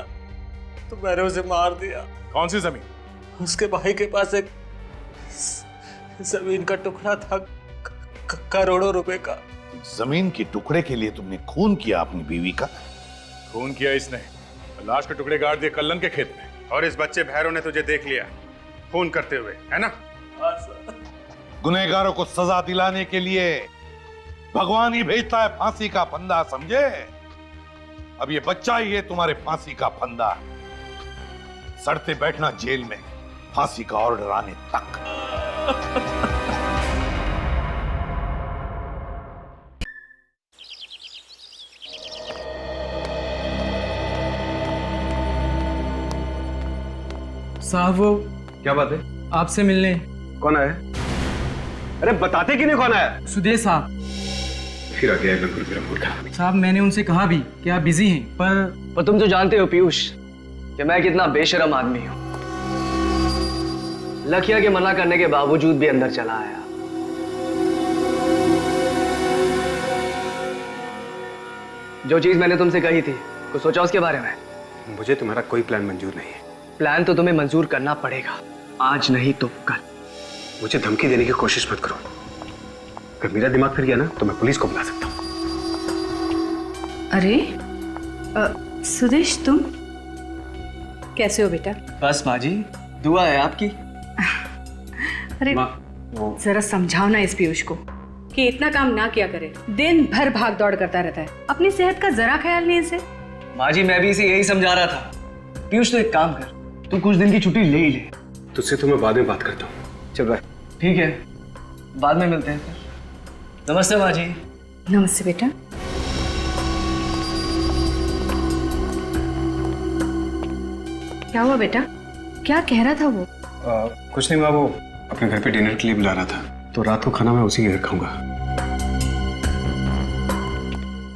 तो मैंने उसे मार दिया। कौन सी जमीन? उसके भाई के पास एक जमीन का टुकड़ा था, करोड़ों रुपए का। जमीन के टुकड़े के लिए तुमने खून किया अपनी बीवी का? खून किया इसने, लाश के टुकड़े गाड़ दिए कल्लन के खेत में। और इस बच्चे भैरव ने तुझे देख लिया खून करते हुए, है ना? गुनहगारों को सजा दिलाने के लिए भगवान ही भेजता है फांसी का फंदा, समझे? अब ये बच्चा ही है तुम्हारे फांसी का फंदा। सड़ते बैठना जेल में फांसी का ऑर्डर आने तक। साहब वो क्या बात है? आपसे मिलने। कौन आया? अरे बताते कि नहीं कौन आया? सुदेश साहब। फिर आ गया बिल्कुल मेरा मूर्ख। साहब मैंने उनसे कहा भी कि आप बिजी हैं, पर तुम तो जानते हो पीयूष कि मैं कितना बेशरम आदमी हूं। लखिया के मना करने के बावजूद भी अंदर चला आया। जो चीज मैंने तुमसे कही थी, कुछ सोचा उसके बारे में? मुझे तुम्हारा कोई प्लान मंजूर नहीं है। प्लान तो तुम्हें मंजूर करना पड़ेगा, आज नहीं तो कल। मुझे धमकी देने की कोशिश मत करो। अगर मेरा दिमाग फिर गया ना तो मैं पुलिस को बुला सकता हूँ। अरे सुदेश, तुम कैसे हो बेटा? बस माँ जी, दुआ है आपकी। अरे जरा समझाओ ना इस पीयूष को कि इतना काम ना किया करे। दिन भर भाग दौड़ करता रहता है, अपनी सेहत का जरा ख्याल नहीं इसे। माँ जी, मैं भी इसे यही समझा रहा था। पीयूष, तो एक काम कर, तू कुछ दिन की छुट्टी ले ही ले। तुझसे तो मैं बाद में बात करता हूँ। चल भाई, ठीक है, बाद में मिलते हैं। नमस्ते माँ जी। नमस्ते बेटा। क्या हुआ बेटा? क्या कह रहा था वो? कुछ नहीं माँ, वो अपने घर पे डिनर के लिए बुला रहा था, तो रात को खाना मैं उसी के घर खाऊंगा।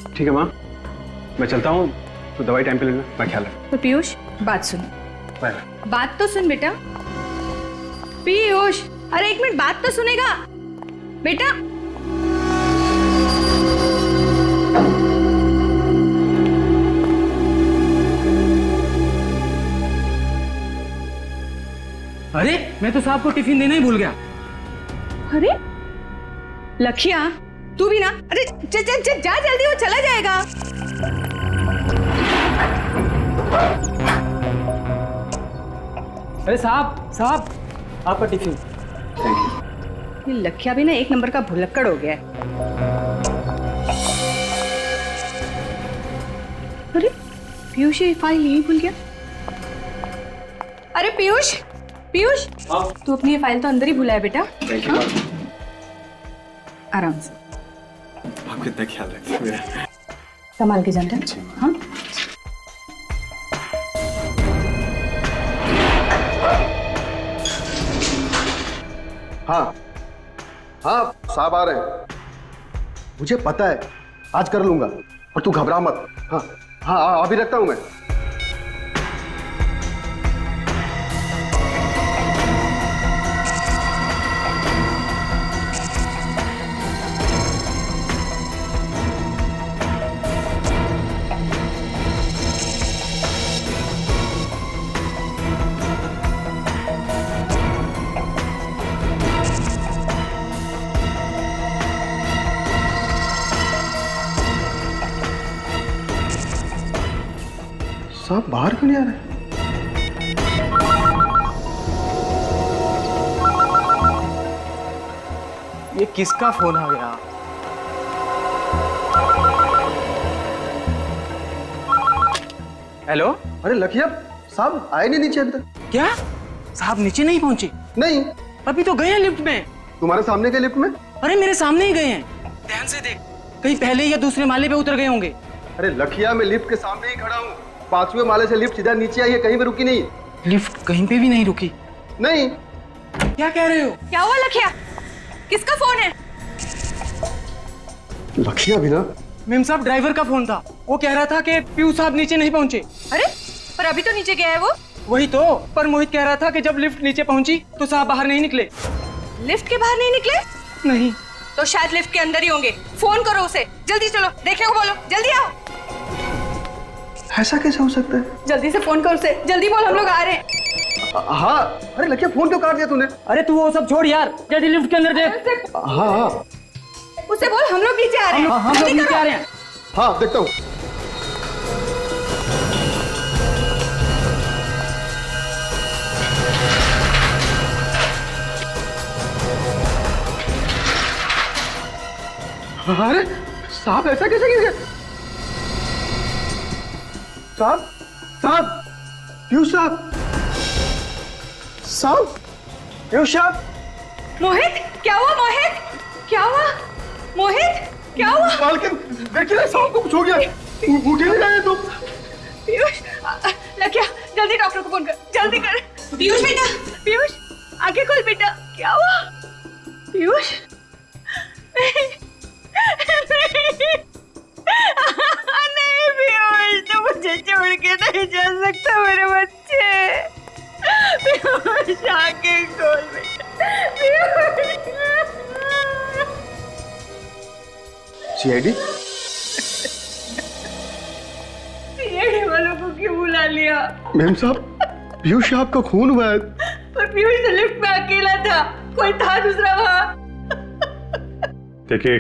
ठीक है माँ, मैं चलता हूँ, तो दवाई टाइम पे लेना, मैं ख्याल रखूँ। तो पीयूष, बात सुन। बाय। बात तो सुन बेटा। पीयूष, अरे एक मिनट, बात तो सुनेगा बेटा। अरे मैं तो साहब को टिफिन देना ही भूल गया। अरे लखिया, तू भी ना? अरे जा जल्दी, वो चला जाएगा। अरे साहब, आपका टिफिन। ये लखिया भी ना एक नंबर का भुलक्कड़ हो गया है। अरे पीयूष ये फाइल यहीं भूल गया। अरे पीयूष, पीयूष तू अपनी ये फाइल तो अंदर ही भूला है बेटा। हाँ? आराम से। आप कितना ख्याल रखते हैं मेरा। संभाल के जाना। हाँ हाँ हाँ साहब आ रहे हैं। मुझे पता है, आज कर लूंगा और तू घबरा मत। हाँ हाँ अभी रखता हूं मैं। साहब बाहर क्यों नहीं आ रहे? ये किसका फोन आ गया? हेलो। अरे लखिया साहब आए नहीं नीचे अभी तक। क्या साहब नीचे नहीं पहुंचे? नहीं, अभी तो गए हैं लिफ्ट में। तुम्हारे सामने के लिफ्ट में? अरे मेरे सामने ही गए हैं। ध्यान से देख, कहीं पहले या दूसरे माले पे उतर गए होंगे। अरे लखिया मैं लिफ्ट के सामने ही खड़ा हूँ। 5वें माले से लिफ्ट सीधा नीचे आई है, कहीं भी रुकी नहीं। लिफ्ट कहीं पे भी नहीं रुकी? नहीं। क्या कह रहे हो? क्या हुआ लखिया? किसका फोन है? लखिया भी ना? मेम साहब ड्राइवर का फोन था। वो कह रहा था कि पीयूष साहब नीचे नहीं पहुंचे। अरे पर अभी तो नीचे गया है वो। वही तो, पर मोहित कह रहा था कि जब लिफ्ट नीचे पहुंची तो साहब बाहर नहीं निकले। लिफ्ट के बाहर नहीं निकले? नहीं। तो शायद लिफ्ट के अंदर ही होंगे। फोन करो उसे, जल्दी चलो, देखने को बोलो, जल्दी आओ। ऐसा कैसे हो सकता है? जल्दी से फोन करो उसे, जल्दी बोल, हम लोग आ रहे हैं। हाँ। अरे लखिया फोन क्यों काट दिया तूने? अरे तू वो सब छोड़ यार, जल्दी लिफ्ट के अंदर देख। हाँ हाँ उसे बोल हम लोग नीचे आ रहे हैं। हम लोग नीचे आ रहे हैं। हाँ देखता हूँ। अरे साहब ऐसा कैसे गिर गया? साहब साहब पीयूष साहब, साहब पीयूष साहब। मोहित क्या हुआ? मोहित क्या हुआ? मोहित क्या हुआ? मालकिन देखिए ना, साहब को कुछ हो गया। उठ ही नहीं रहे तुम। पीयूष लखिया जल्दी डॉक्टर को फोन कर, जल्दी कर। पीयूष बेटा, पीयूष आंखें खोल बेटा। क्या हुआ पीयूष? नहीं पीयूष, तो मुझे छोड़ के नहीं जा सकता मेरे बच्चे। पीयूष आंखें खोल बेटा। सीआईडी? सीआईडी वालों को क्यों बुला लिया? मैम साहब पीयूष साहब का खून हुआ है। पर पीयूष तो लिफ्ट में अकेला था, कोई था दूसरा वहाँ? देखिए,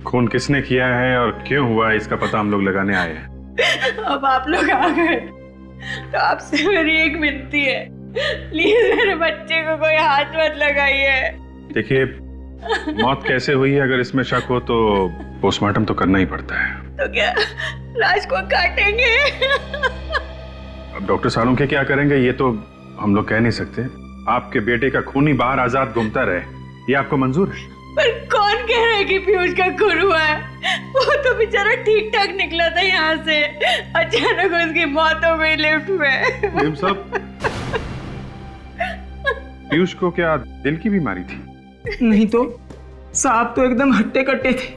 खून किसने किया है और क्यों हुआ है इसका पता हम लोग लगाने आए हैं। अब आप लोग आ गए तो आपसे मेरी एक विनती है, प्लीज मेरे बच्चे को कोई हाथ मत लगाइए। देखिए, मौत कैसे हुई है अगर इसमें शक हो तो पोस्टमार्टम तो करना ही पड़ता है। तो क्या लाश को काटेंगे? अब डॉक्टर सालुंखे क्या करेंगे ये तो हम लोग कह नहीं सकते। आपके बेटे का खून ही बाहर आजाद घूमता रहे, ये आपको मंजूर है? पर कौन कह रहा है कि पीयूष का खून हुआ है? वो तो बेचारा ठीक ठाक निकला था यहाँ से, अचानक उसकी मौत हो गई लिफ्ट में। मैम साहब, पीयूष को क्या दिल की बीमारी थी? नहीं तो, साहब तो एकदम हट्टे कट्टे थे।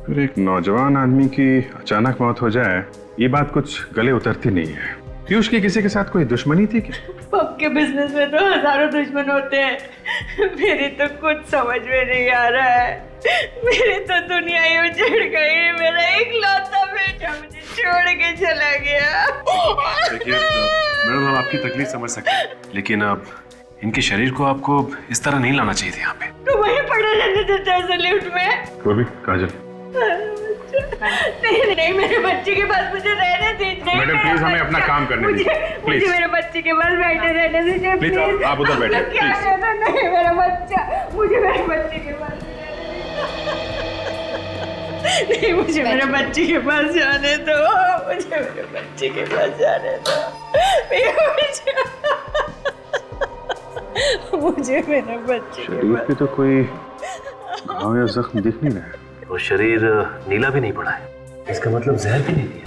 फिर एक नौजवान आदमी की अचानक मौत हो जाए ये बात कुछ गले उतरती नहीं है। पीयूष की किसी के साथ कोई दुश्मनी थी क्या? पब के बिजनेस में तो हजारों दुश्मन होते हैं, मेरी तो कुछ समझ में नहीं आ रहा है। मेरी तो दुनिया ही उजड़ गई, मेरा इकलौता बेटा मुझे छोड़ के चला गया। देखिए मैडम, हम आपकी तकलीफ समझ सकते हैं, लेकिन अब इनके शरीर को आपको इस तरह नहीं लाना चाहिए था यहाँ पे। तो वहीं पड़े रहने देता है लिफ्ट में। कोई काजल, नहीं नहीं, मेरे बच्चे के पास मुझे रहने दीजिए। मैडम प्लीज हमें अपना काम करने दीजिए। मुझे मेरे बच्चे के पास बैठे रहने दीजिए प्लीज। आप उधर बैठिए क्या कहना? नहीं मेरा बच्चा, मुझे मेरे बच्चे के पास रहने दीजिए। नहीं, मुझे मेरे बच्चे के पास जाने दो, मुझे मेरे बच्चे के पास जाने दो, मुझे मेरे बच्चे के शरीर पास। पे तो कोई घाव या जख्म दिख नहीं रहा है और शरीर नीला भी नहीं पड़ा है, इसका मतलब जहर भी नहीं दिया।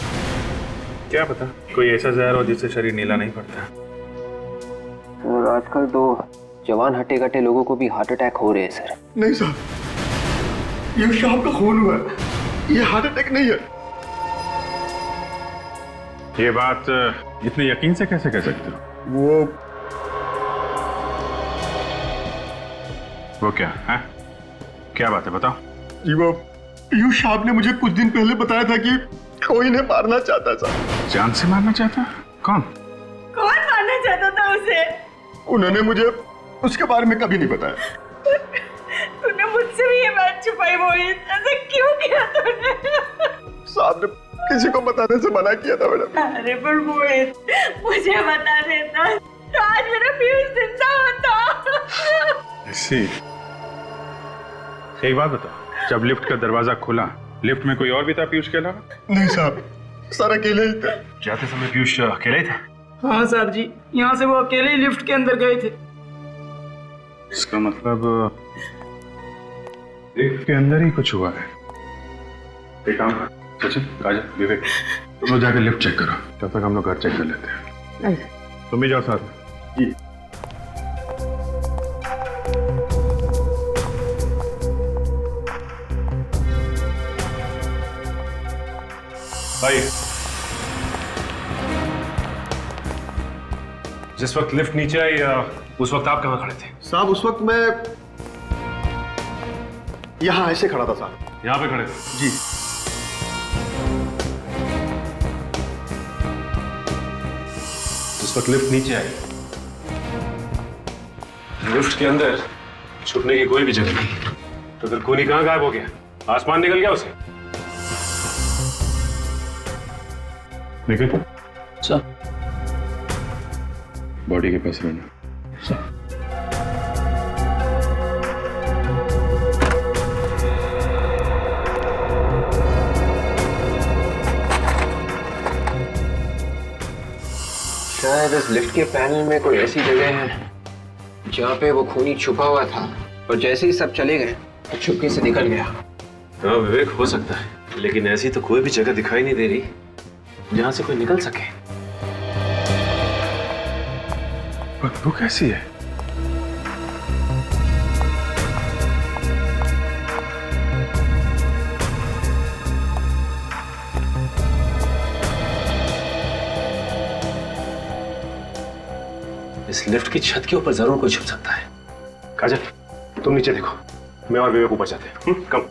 क्या पता कोई ऐसा जहर हो जिससे शरीर नीला नहीं पड़ता। और आजकल तो जवान हटे कटे लोगों को भी हार्ट अटैक हो रहे हैं सर। नहीं साहब, ये शाम का खून हुआ है, ये हार्ट अटैक नहीं है। ये बात इतने यकीन से कैसे कह सकते हो? वो क्या है? क्या बात है, बताओ। जी वो पीयूष साहब ने मुझे कुछ दिन पहले बताया था कि कोई इन्हें मारना चाहता था। जान से मारना चाहता? कौन? कौन मारना चाहता था उसे? उन्होंने मुझे उसके बारे में कभी नहीं बताया। तूने मुझसे भी ये बात छुपाई मोहित, ऐसा क्यों किया तूने? साहब ने किसी को बताने से मना किया था मैडम। अरे पर मोहित, मुझे बता देता तो आज मेरा पीयूष जिंदा होता। ऐसी एक बात बताओ, जब लिफ्ट का दरवाजा खुला, लिफ्ट में कोई और भी था पीयूष के अलावा? नहीं साहब, सर अकेले ही थे। जाते समय पीयूष अकेले ही था? हाँ सर जी, यहाँ से वो अकेले ही लिफ्ट के अंदर गए थे। इसका मतलब लिफ्ट के अंदर ही कुछ हुआ है। एक काम कर, सचिन, काजल, विवेक, तुम लोग जाकर लिफ्ट चेक करो, तब तक हम लोग घर चेक कर लेते हैं। तुम भी जाओ साथ में। जी। भाई, जिस वक्त लिफ्ट नीचे आई उस वक्त आप कहाँ खड़े थे? साहब उस वक्त मैं यहाँ ऐसे खड़ा था साहब। यहाँ पे खड़े थे? जी। जिस वक्त लिफ्ट नीचे आई, लिफ्ट के अंदर छुपने की कोई भी जगह नहीं, तो फिर खूनी कहाँ गायब हो गया? आसमान निकल गया उसे? निकल सर, बॉडी के पास रहना। शायद इस लिफ्ट के पैनल में कोई ऐसी जगह है जहाँ पे वो खूनी छुपा हुआ था और जैसे ही सब चले गए तो चुपके से निकल गया। हाँ विवेक, हो सकता है, लेकिन ऐसी तो कोई भी जगह दिखाई नहीं दे रही जहाँ से कोई निकल सके। बदबू कैसी है? इस लिफ्ट की छत के ऊपर जरूर कोई छुप सकता है। काजल, तुम नीचे देखो, मैं और विवेक ऊपर जाते हैं। कम।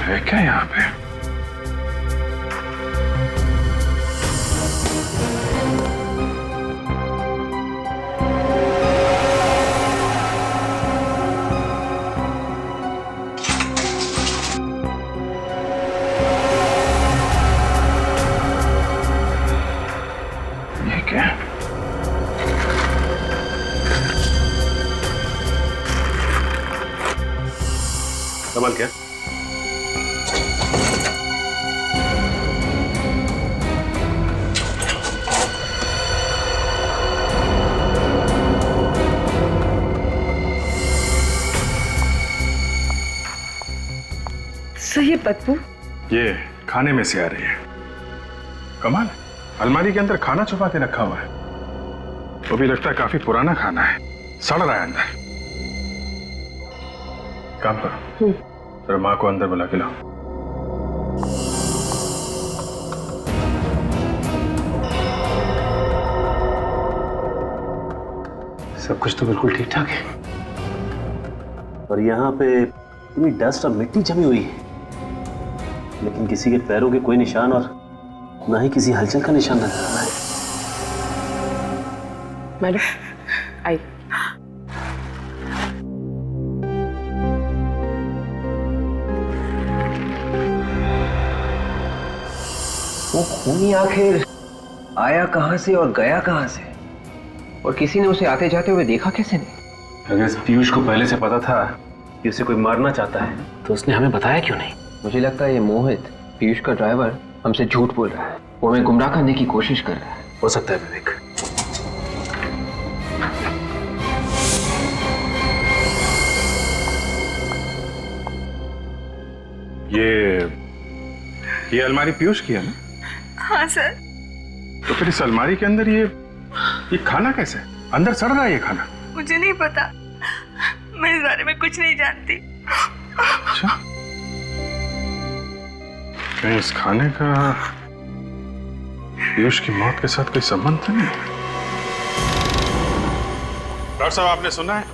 है क्या यहाँ पे? ये क्या? कमाल क्या? सही बदबू। ये खाने में से आ रही है। कमाल है, अलमारी के अंदर खाना छुपा के रखा हुआ है। वो भी लगता है काफी पुराना खाना है, सड़ रहा है अंदर। काम करो, जरा माँ को अंदर बुला के लाओ। सब कुछ तो बिल्कुल ठीक ठाक है, और यहाँ पे इतनी डस्ट और मिट्टी जमी हुई है, लेकिन किसी के पैरों के कोई निशान और ना ही किसी हलचल का निशान नजर आ रहा है। मैडम आई। वो खूनी आखिर आया कहां से और गया कहां से? और किसी ने उसे आते जाते हुए देखा कैसे नहीं? अगर इस पीयूष को पहले से पता था कि उसे कोई मारना चाहता है तो उसने हमें बताया क्यों नहीं? मुझे लगता है ये मोहित, पीयूष का ड्राइवर, हमसे झूठ बोल रहा है। वो हमें गुमराह करने की कोशिश कर रहा है। हो सकता है विवेक। ये अलमारी पीयूष की है ना? हाँ सर। तो फिर इस अलमारी के अंदर ये खाना कैसे है? अंदर सड़ रहा है ये खाना। मुझे नहीं पता, मैं इस बारे में कुछ नहीं जानती। अच्छा, क्या इस खाने का पीयूष की मौत के साथ कोई संबंध तो नहीं? डॉक्टर साहब, आपने सुना है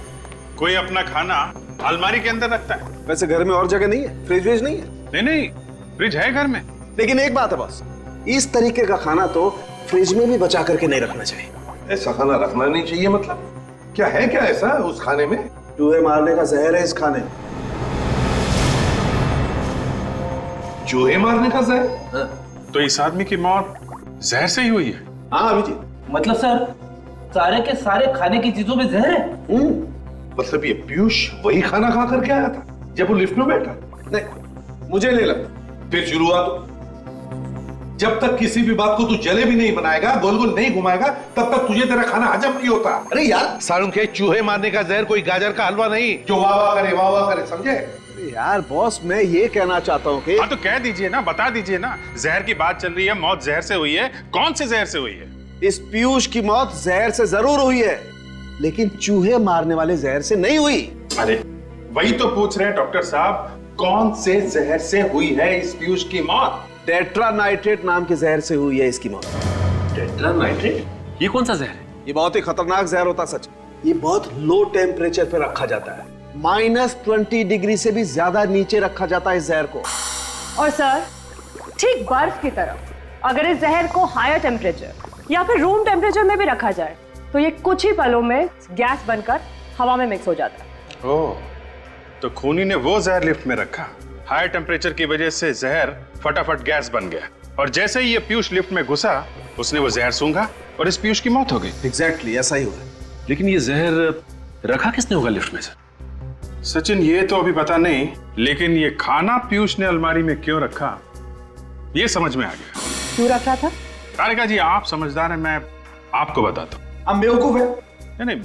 कोई अपना खाना अलमारी के अंदर रखता है? वैसे घर में और जगह नहीं है, फ्रिज व्रिज नहीं है? नहीं, फ्रिज है घर में। लेकिन एक बात है बॉस, इस तरीके का खाना तो फ्रिज में भी बचा करके नहीं रखना चाहिए। ऐसा खाना रखना नहीं चाहिए मतलब? क्या है क्या ऐसा उस खाने में? चूहे मारने का जहर है इस खाने में। चूहे मारने का जहर? तो इस आदमी की मौत जहर से ही हुई है? हाँ अभिजीत। मतलब सर सारे के सारे खाने की चीजों में जहर है? मतलब ये पीयूष वही खाना खा करके आया था जब वो लिफ्ट में बैठा? नहीं, मुझे नहीं लगता। फिर शुरुआत, जब तक किसी भी बात को तू जले भी नहीं बनाएगा, गोल गोल नहीं घुमाएगा, तब तक तुझे तेरा खाना हजम नहीं होता। अरे यार सारुण के चूहे मारने का जहर कोई गाजर का हलवा नहीं जो वाह वाह करे, समझे? यार बॉस, मैं ये कहना चाहता हूँ कि हाँ तो कह दीजिए ना, बता दीजिए ना। जहर की बात चल रही है, मौत जहर से हुई है। कौन से जहर से हुई है? इस पीयूष की मौत जहर से जरूर हुई है, लेकिन चूहे मारने वाले जहर से नहीं हुई। अरे वही तो पूछ रहे हैं डॉक्टर साहब, कौन से जहर से हुई है इस पीयूष की मौत? टेट्रानाइट्रेट नाम के जहर से हुई है इसकी मौत। टेट्रानाइट्रेट? ये कौन सा जहर है? ये बहुत ही खतरनाक जहर होता सच। ये बहुत लो टेम्परेचर पे रखा जाता है, -20 डिग्री से भी ज्यादा नीचे रखा जाता है इस जहर को। और सर, ठीक बर्फ की तरह अगर इस जहर को हायर टेम्परेचर या फिर रूम टेम्परेचर में भी रखा जाए तो ये कुछ ही पलों में गैस बनकर हवा में मिक्स हो जाता है। ओह, तो खूनी ने वो जहर लिफ्ट में रखा, हाई टेम्परेचर की वजह से जहर फटाफट गैस बन गया, और जैसे ही ये पीयूष लिफ्ट में घुसा उसने वो जहर सूंघा और इस पीयूष की मौत हो गई। एग्जैक्टली ऐसा ही हुआ। लेकिन ये जहर रखा किसने होगा लिफ्ट में सर? सचिन, ये तो अभी पता नहीं, लेकिन ये खाना पीयूष ने अलमारी में क्यों रखा ये समझ में आ गया। क्यों रखा था? तारिका जी, आप समझदार हैं, मैं आपको बताता हूँ। हम बेवकूफ है? नहीं,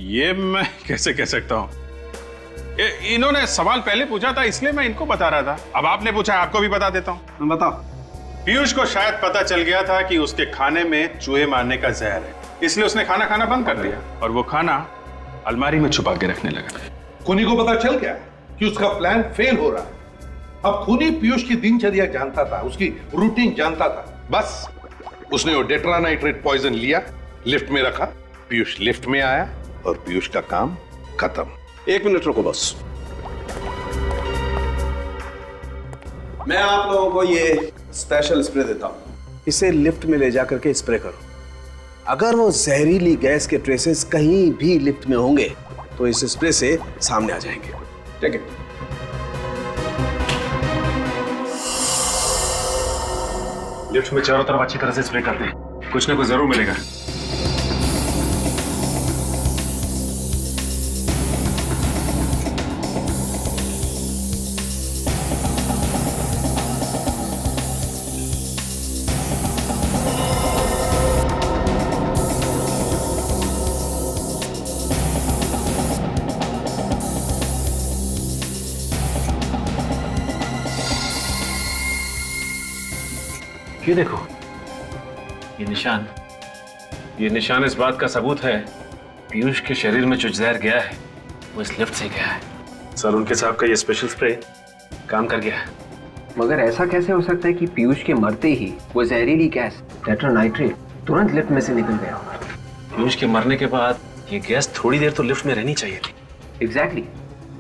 ये मैं कैसे कह सकता हूँ। इन्होंने सवाल पहले पूछा था इसलिए मैं इनको बता रहा था। अब आपने पूछा, आपको भी बता देता हूँ। बताओ। पीयूष को शायद पता चल गया था कि उसके खाने में चूहे मारने का जहर है, इसलिए उसने खाना खाना बंद कर दिया और वो खाना अलमारी में छुपा के रखने लगा। खूनी को पता चल गया कि उसका प्लान फेल हो रहा है। अब खूनी पीयूष की दिनचर्या जानता था, उसकी रूटीन जानता था। बस उसने वो टेट्रानाइट्रेट पॉइजन लिया, लिफ्ट में रखा, पीयूष लिफ्ट में आया और पीयूष का काम खत्म। 1 मिनट रुको बस, मैं आप लोगों को ये स्पेशल स्प्रे देता हूं। इसे लिफ्ट में ले जाकर के स्प्रे करो। अगर वो जहरीली गैस के ट्रेसेस कहीं भी लिफ्ट में होंगे तो इस स्प्रे से सामने आ जाएंगे। ठीक है? लिफ्ट में चारों तरफ अच्छी तरह से स्प्रे कर दें, कुछ ना कुछ जरूर मिलेगा। ये देखो, ये निशान इस बात का सबूत है पीयूष के शरीर में जो जहर गया है वो इस लिफ्ट से गया है। सर, उनके साहब का ये स्पेशल स्प्रे काम कर गया है। मगर ऐसा कैसे हो सकता है कि पीयूष के मरते ही वो जहरीली गैस टेट्रानाइट्रेट तुरंत लिफ्ट में से निकल गया होगा? पीयूष के मरने के बाद ये गैस थोड़ी देर तो लिफ्ट में रहनी चाहिए थी। एग्जैक्टली।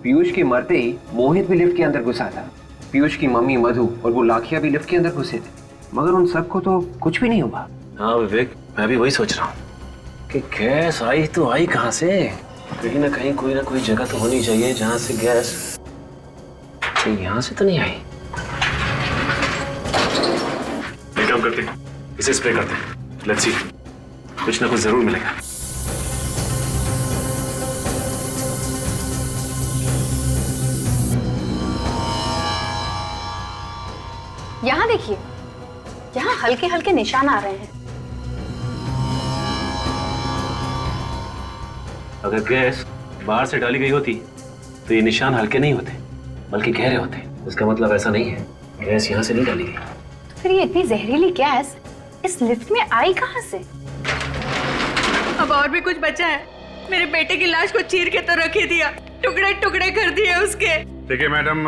पीयूष के मरते ही मोहित भी लिफ्ट के अंदर घुसा था, पीयूष की मम्मी मधु और वो लाखिया भी लिफ्ट के अंदर घुसे थे, मगर उन सबको तो कुछ भी नहीं हुआ। हाँ विवेक, मैं भी वही सोच रहा हूँ कि गैस आई तो आई कहाँ से? कहीं ना कहीं कोई ना कोई जगह तो होनी चाहिए जहाँ से गैस, यहाँ से तो नहीं आई। एक काम करते हैं, इसे स्प्रे करते हैं, लेट्स सी, कुछ ना कुछ जरूर मिलेगा। यहाँ देखिए, यहाँ हल्के हल्के निशान आ रहे हैं। अगर गैस बाहर से डाली गई होती तो ये निशान हल्के नहीं होते बल्कि गहरे होते। इसका मतलब ऐसा नहीं है गैस यहाँ से नहीं डाली गई। तो फिर ये इतनी जहरीली गैस इस लिफ्ट में आई कहाँ से? अब और भी कुछ बचा है? मेरे बेटे की लाश को चीर के तो रख ही दिया, टुकड़े टुकड़े कर दिए उसके। देखिए मैडम,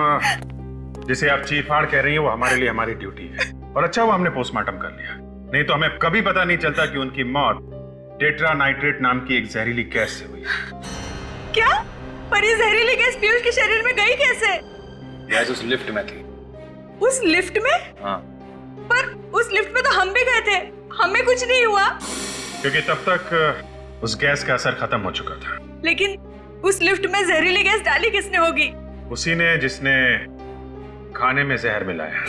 जिसे आप चीर फाड़ कह रही हैं वो हमारे लिए हमारी ड्यूटी है, और अच्छा हुआ हमने पोस्टमार्टम कर लिया, नहीं तो हमें कभी पता नहीं चलता कि उनकी मौत टेट्रा नाइट्रेट नाम की एक जहरीली गैस से हुई। क्या? पर ये जहरीली गैस पीयूष के शरीर में गई कैसे? गैस उस लिफ्ट में थी। उस लिफ्ट में? हाँ। पर उस लिफ्ट में तो हम भी गए थे, हमें कुछ नहीं हुआ। क्योंकि तब तक उस गैस का असर खत्म हो चुका था। लेकिन उस लिफ्ट में जहरीली गैस डाली किसने होगी? उसी ने जिसने खाने में जहर मिलाया।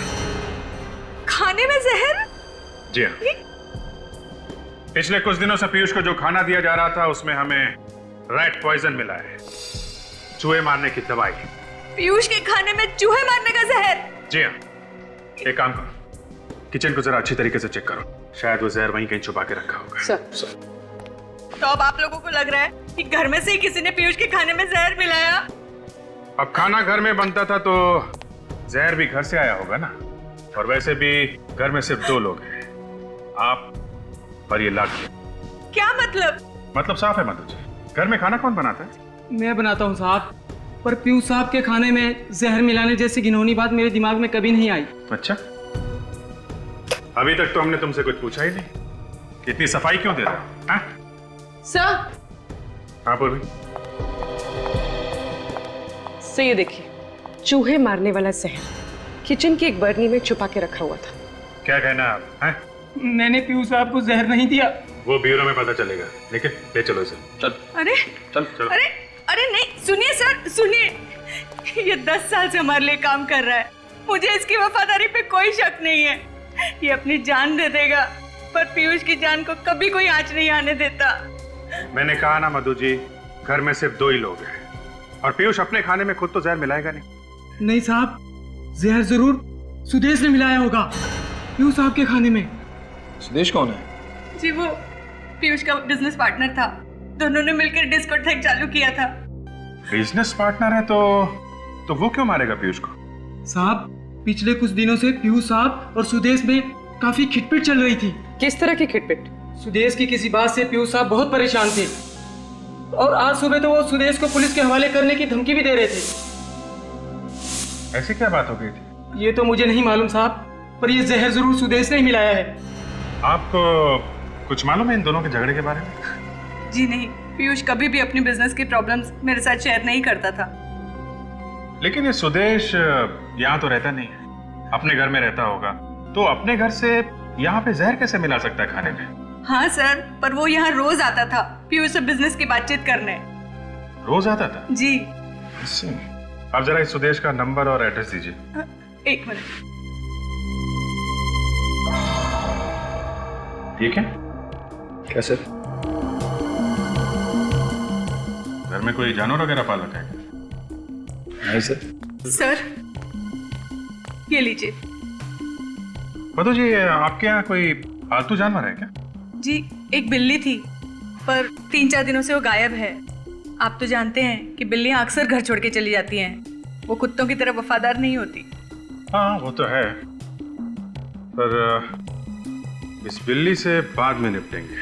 खाने में जहर? जी हाँ। पिछले कुछ दिनों से पीयूष को जो खाना दिया जा रहा था उसमें हमें रैट पॉइजन मिला है, चूहे मारने की दवाई। पीयूष के खाने में चूहे मारने का जहर? जी हाँ। एक काम करो, किचन को जरा अच्छी तरीके से चेक करो, शायद वो जहर वहीं कहीं छुपा के रखा होगा। सर। तो अब आप लोगों को लग रहा है कि घर में से ही किसी ने पीयूष के खाने में जहर मिलाया? अब खाना घर में बनता था तो जहर भी घर से आया होगा ना, और वैसे भी घर में सिर्फ 2 लोग हैं, आप और ये लाखी। क्या मतलब? मतलब साफ है मधु जी, घर में खाना कौन बनाता है? मैं बनाता हूँ साहब, पर पीयूष साहब के खाने में जहर मिलाने जैसी घिनौनी बात मेरे दिमाग में कभी नहीं आई। अच्छा, अभी तक तो हमने तुमसे कुछ पूछा ही नहीं, इतनी सफाई क्यों दे रहे हो? हाँ? सर। हाँ पूर्वी। सर ये देखिए, चूहे मारने वाला जहर किचन की एक बर्नी में छुपा के रखा हुआ था। क्या कहना है आप? हैं? मैंने पीयूष साहब को जहर नहीं दिया। वो ब्यूरो में पता चलेगा, लेकिन ले चलो इसे। चल। अरे चल चलो। अरे नहीं, सुनिए सर, सुनिए। ये 10 साल से हमारे लिए काम कर रहा है, मुझे इसकी वफादारी पे कोई शक नहीं है। ये अपनी जान दे देगा, पर पीयूष की जान को कभी कोई आंच नहीं आने देता। मैंने कहा ना मधु जी, घर में सिर्फ 2 ही लोग हैं, और पीयूष अपने खाने में खुद तो जहर मिलाएगा नहीं। नहीं साहब, जहर जरूर सुदेश ने मिलाया होगा पीयूष साहब के खाने में। सुदेश कौन है? जी वो पीयूष का बिजनेस पार्टनर था, दोनों ने मिलकर डिस्कोथेक चालू किया था। बिजनेस पार्टनर है तो वो क्यों मारेगा पीयूष को? साहब, पिछले कुछ दिनों से पीयूष साहब और सुदेश में काफी खिटपिट चल रही थी। किस तरह की खिटपिट? सुदेश की किसी बात से पीयूष साहब बहुत परेशान थे, और आज सुबह तो वो सुदेश को पुलिस के हवाले करने की धमकी भी दे रहे थे। ऐसी क्या बात हो गई थी? ये तो मुझे नहीं मालूम साहब, पर ये जहर जरूर सुदेश ने ही मिलाया है। आपको कुछ मालूम है इन दोनों के झगड़े के बारे में? जी नहीं, पीयूष कभी भी अपनी बिजनेस की प्रॉब्लम्स मेरे साथ शेयर नहीं करता था। लेकिन ये सुदेश यहाँ तो रहता नहीं है, अपने घर में रहता होगा, तो अपने घर से यहाँ पे जहर कैसे मिला सकता है खाने में? हाँ सर, पर वो यहाँ रोज आता था पीयूष से बिजनेस की बातचीत करने। रोज आता था? जी। आप जरा इस सुदेश का नंबर और एड्रेस दीजिए। 1 मिनट। ठीक है? क्या सर? घर में कोई जानवर वगैरह पाल रखा है? नहीं सर। सर ये लीजिए। मधु जी, आपके यहाँ कोई पालतू जानवर है क्या? जी एक बिल्ली थी, पर 3-4 दिनों से वो गायब है। आप तो जानते हैं कि बिल्लियां अक्सर घर छोड़ के चली जाती हैं, वो कुत्तों की तरह वफादार नहीं होती। हाँ वो तो है, पर इस बिल्ली से बाद में निपटेंगे,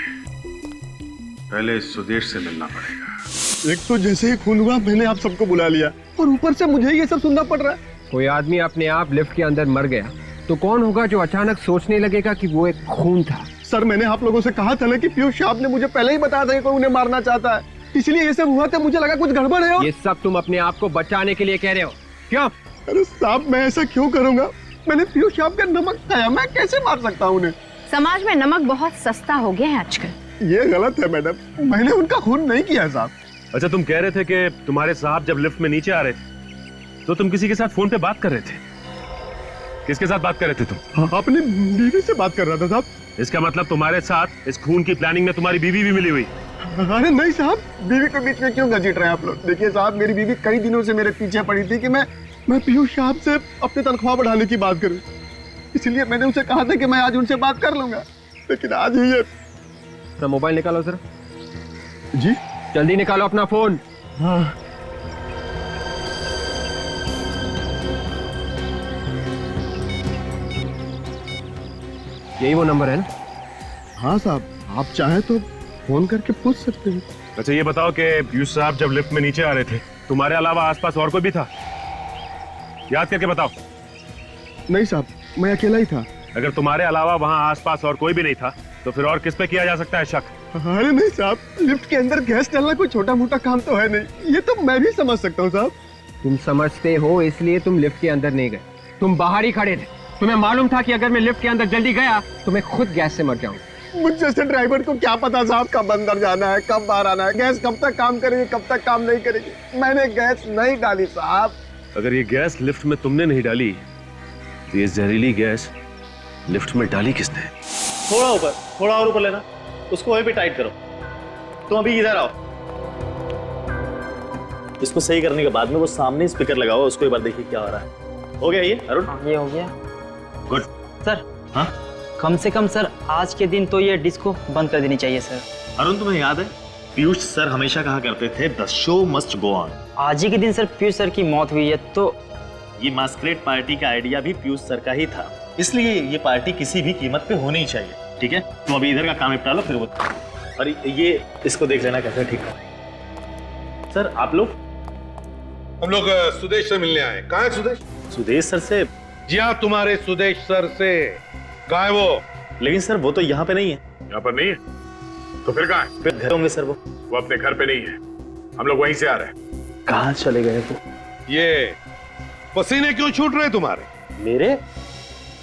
पहले इस सुदेश से मिलना पड़ेगा। एक तो जैसे ही खून हुआ मैंने आप सबको बुला लिया, और ऊपर से मुझे ये सब सुनना पड़ रहा है। कोई आदमी अपने आप लिफ्ट के अंदर मर गया तो कौन होगा जो अचानक सोचने लगेगा कि वो एक खून था? सर मैंने आप लोगों से कहा था ना कि पीयूष साहब ने मुझे पहले ही बताया था कि कोई उन्हें मारना चाहता है, इसलिए ये सब हुआ था। मुझे लगा कुछ गड़बड़ है। ये सब तुम अपने आप को बचाने के लिए कह रहे हो क्या? अरे साहब, मैं ऐसा क्यों करूंगा? मैंने पीयूष साहब का नमक खाया, मैं कैसे मार सकता हूँ उन्हें? समाज में नमक बहुत सस्ता हो गया है आजकल। ये गलत है मैडम, मैंने उनका खून नहीं किया साहब। अच्छा, तुम कह रहे थे कि तुम्हारे साहब जब लिफ्ट में नीचे आ रहे थे तो तुम किसी के साथ फोन पे बात कर रहे थे। किसके साथ बात कर रहे थे तुम? हाँ, अपनी बीवी से बात कर रहा था साहब। इसका मतलब तुम्हारे साथ इस खून की प्लानिंग में तुम्हारी बीवी भी मिली हुई? अरे नहीं साहब, बीवी के बीच में क्यों घसीट रहे हैं आप लोग? देखिए साहब, मेरी बीवी कई दिनों से मेरे पीछे पड़ी थी कि मैं पीयूष साहब से अपनी तनख्वाह बढ़ाने की बात करूं। इसलिए मैंने उसे कहा था कि मैं आज उनसे बात कर लूंगा, लेकिन आज ही ये। तो मोबाइल निकालो सर। जी जल्दी निकालो अपना फोन। हाँ। यही वो नंबर है ना? हाँ साहब, आप चाहे तो फोन करके पूछ सकते हैं। अच्छा ये बताओ कि पीयूष साहब जब लिफ्ट में नीचे आ रहे थे, तुम्हारे अलावा आसपास और कोई भी था? याद करके बताओ। नहीं साहब, मैं अकेला ही था। अगर तुम्हारे अलावा वहां आसपास और कोई भी नहीं था तो फिर और किस पे किया जा सकता है शक? अरे नहीं साहब, लिफ्ट के अंदर गैस डालना कोई छोटा मोटा काम तो है नहीं, ये तो मैं भी समझ सकता हूँ साहब। तुम समझते हो इसलिए तुम लिफ्ट के अंदर नहीं गए, तुम बाहर ही खड़े थे। तुम्हें मालूम था कि अगर मैं लिफ्ट के अंदर जल्दी गया तो मैं खुद गैस से मर जाऊंगा। मुझ जैसे ड्राइवर को क्या पता साहब कब अंदर जाना है, कब बाहर आना है, गैस कब तक काम करेगी, कब तक काम नहीं करेगी। मैंने गैस नहीं डाली साहब। अगर ये गैस लिफ्ट में तुमने नहीं डाली तो ये जहरीली गैस लिफ्ट में डाली किसने? थोड़ा ऊपर, थोड़ा और ऊपर लेना, उसको वहीं पे टाइट करो। तुम अभी इधर आओ। इसको सही करने के बाद में वो सामने स्पीकर लगा हुआ, उसको एक बार देखिए क्या हो रहा है। हो गया ये अरुण? ये हो गया। गुड सर हाँ कम से कम सर आज के दिन तो ये डिस्को बंद कर देनी चाहिए सर। अरुण, तुम्हें याद है पीयूष सर हमेशा कहा करते थे the show must go on. आज ही के दिन सर पीयूष सर की मौत हुई है, तो ये मास्करेड पार्टी का आइडिया भी पीयूष सर का ही था, इसलिए ये पार्टी किसी भी कीमत पे होनी ही चाहिए। ठीक है, तुम अभी इधर का काम निपटा लो, फिर वो और ये इसको देख लेना कैसे ठीक है। सर आप लोग? हम लोग सुदेश से मिलने आए। कहाँ है सुदेश? सुदेश सर से? जी हाँ, तुम्हारे सुदेश सर से। कहाँ है वो? लेकिन सर वो तो यहाँ पे नहीं है। यहाँ पर नहीं है तो फिर कहाँ है? फिर घर होंगे सर। वो अपने घर पे नहीं है, हम लोग वहीं से आ रहे हैं। कहाँ चले गए वो? ये पसीने क्यों छूट रहे तुम्हारे? मेरे?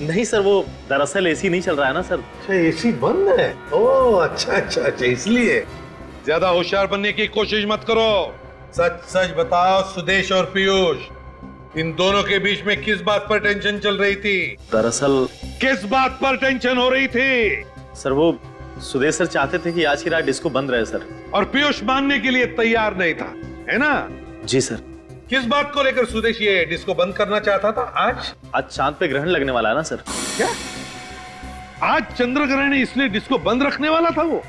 नहीं सर, वो दरअसल एसी नहीं चल रहा है ना सर। अच्छा एसी बंद है? ओह अच्छा अच्छा अच्छा, इसलिए। ज्यादा होशियार बनने की कोशिश मत करो। सच सच बताओ सुदेश और पीयूष, इन दोनों के बीच में किस बात पर टेंशन चल रही थी? दरअसल किस बात पर टेंशन हो रही थी? सर वो सुदेश सर चाहते थे कि आज की रात डिस्को बंद रहे सर। और पीयूष मानने के लिए तैयार नहीं था, है ना? जी सर। किस बात को लेकर सुदेश ये डिस्को बंद करना चाहता था? आज चांद पे ग्रहण लगने वाला है ना सर। क्या आज चंद्र ग्रहण है इसलिए डिस्को बंद रखने वाला था वो?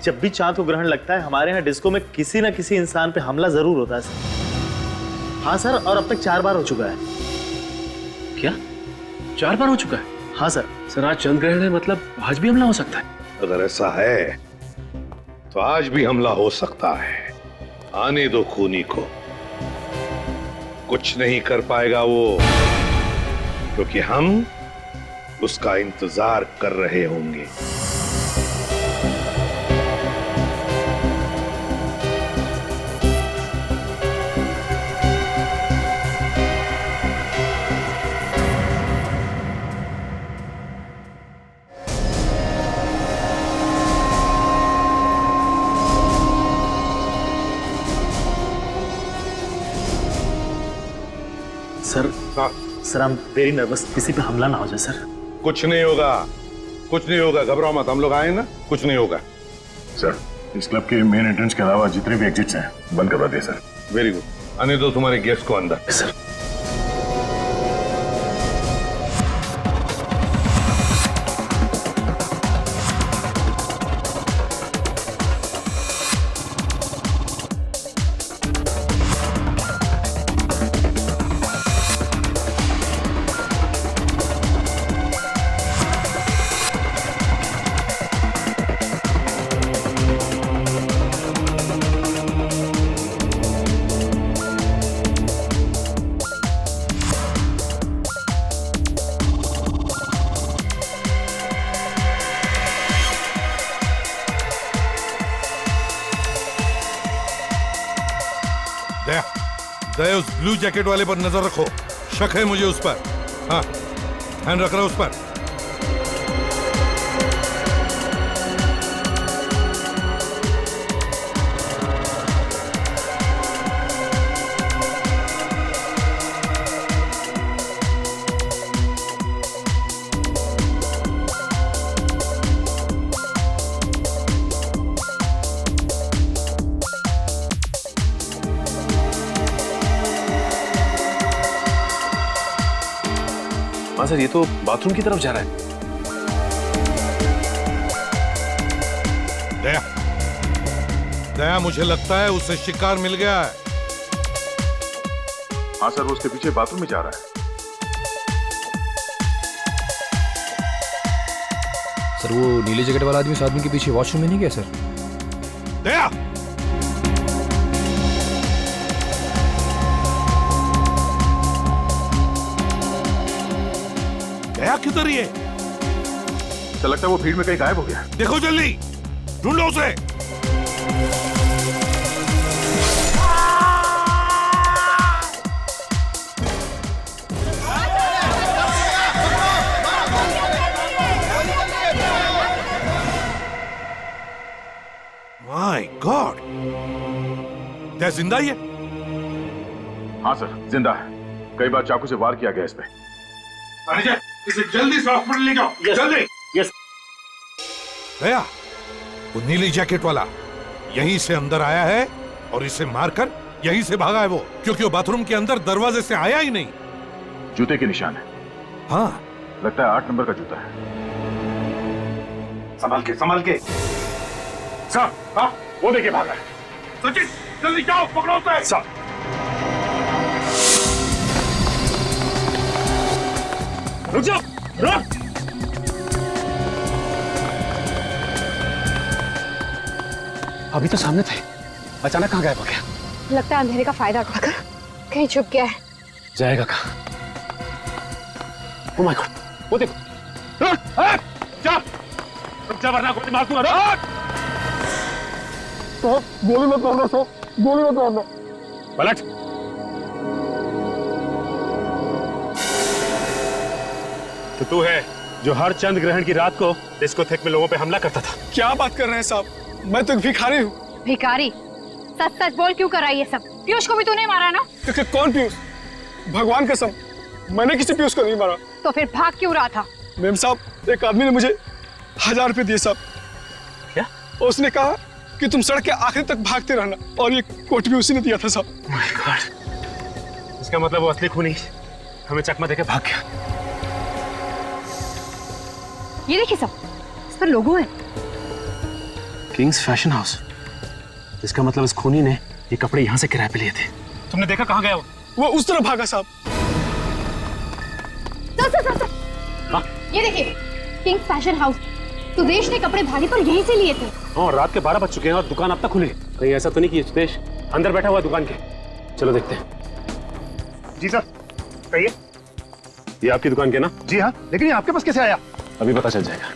जब भी चांद को ग्रहण लगता है हमारे यहाँ डिस्को में किसी न किसी इंसान पे हमला जरूर होता है सर। हाँ सर, और अब तक 4 बार हो चुका है। क्या 4 बार हो चुका है? हाँ सर। सर आज चंद्र ग्रहण है, मतलब आज भी हमला हो सकता है? अगर ऐसा है तो आज भी हमला हो सकता है। आने दो खूनी को, कुछ नहीं कर पाएगा वो, क्योंकि हम उसका इंतजार कर रहे होंगे। सर सर हम वेरी नर्वस, किसी पे हमला ना हो जाए सर। कुछ नहीं होगा, कुछ नहीं होगा, घबराओ मत, हम लोग आए ना, कुछ नहीं होगा। सर इस क्लब के मेन एंट्रेंस के अलावा जितने भी एग्जिट्स हैं बंद करवा दिए सर। वेरी गुड, आने दो तुम्हारे गेस्ट को अंदर। सर दया उस ब्लू जैकेट वाले पर नजर रखो, शक है मुझे उस पर। हाँ ध्यान रख रहा उस पर। हाँ सर, ये तो बाथरूम की तरफ जा रहा है। दया, दया, मुझे लगता है उसे शिकार मिल गया है। हाँ सर, वो उसके पीछे बाथरूम में जा रहा है। सर वो नीले जैकेट वाला आदमी उस आदमी के पीछे वॉशरूम में नहीं गया सर? दया, दया किधर ही है? तो लगता है वो भीड़ में कहीं गायब हो गया। देखो जल्दी, ढूंढो उसे। माय गॉड, क्या जिंदा ही है? हाँ सर, जिंदा है। कई बार चाकू से वार किया गया इस पे। मैनेजर, इसे जल्दी से हॉस्पिटल ले जाओ। जल्दी। यस। दया, वो नीली जैकेट वाला यहीं से अंदर आया है और इसे मारकर यहीं से भागा है वो, क्योंकि वो बाथरूम के अंदर दरवाजे से आया ही नहीं। जूते के निशान है। हाँ, लगता है 8 नंबर का जूता है। संभाल के, संभाल के। साहब, हाँ, वो देखिए भागा है। सचिन, जल्दी जाओ, पकड़ो उसे। साहब, रुक जाओ, रुक। अभी तो सामने थे, अचानक कहाँ गायब हो गया? लगता है अंधेरे का फायदा उठाकर कहीं छुप गया है। जाएगा कहाँ? ओह माय गॉड, वो देखो। रुक, जा, रुक जा वरना गोली मार दूंगा। रुक। तो गोली मत मारना, सो गोली मत मारना। पलट। तो तू है जो हर चंद्र ग्रहण की रात को डिस्कोथेक में लोगों पे हमला करता था। क्या बात कर रहे हैं साहब, मैं तो एक भिखारी हूँ। भिखारी? सच सच बोल, क्यों करा ये सब? पीयूष को भी तूने मारा ना? कौन पीयूष? भगवान कसम, मैंने किसी पीयूष को नहीं मारा। तो फिर भाग क्यों रहा था? मैम साहब, एक आदमी ने मुझे 1000 रुपए दिए साहब। क्या? उसने कहा कि तुम सड़क के आखिर तक भागते रहना, और ये कोट भी उसी ने दिया था साहब। माय गॉड, इसका मतलब वो असली खूनी हमें चकमा देके भाग गया। ये देखिए सब, इस पर लोगो है। Kings fashion house. इसका मतलब इस खूनी ने ये कपड़े यहाँ से किराए पे लिए थे। तुमने देखा कहाँ गया वो उस तरफ भागा साहब। हाँ? ये देखिए, किंग्स फैशन हाउस। सुदेश ने कपड़े भारी पर यहीं से लिए थे। हाँ, रात के 12 बज चुके हैं और दुकान अब तक खुली। कहीं ऐसा तो नहीं कि सुदेश अंदर बैठा हुआ है दुकान के? चलो देखते हैं। जी सर, कहिए। ये आपकी दुकान के ना? जी हाँ, लेकिन ये आपके पास कैसे आया? अभी पता चल जाएगा।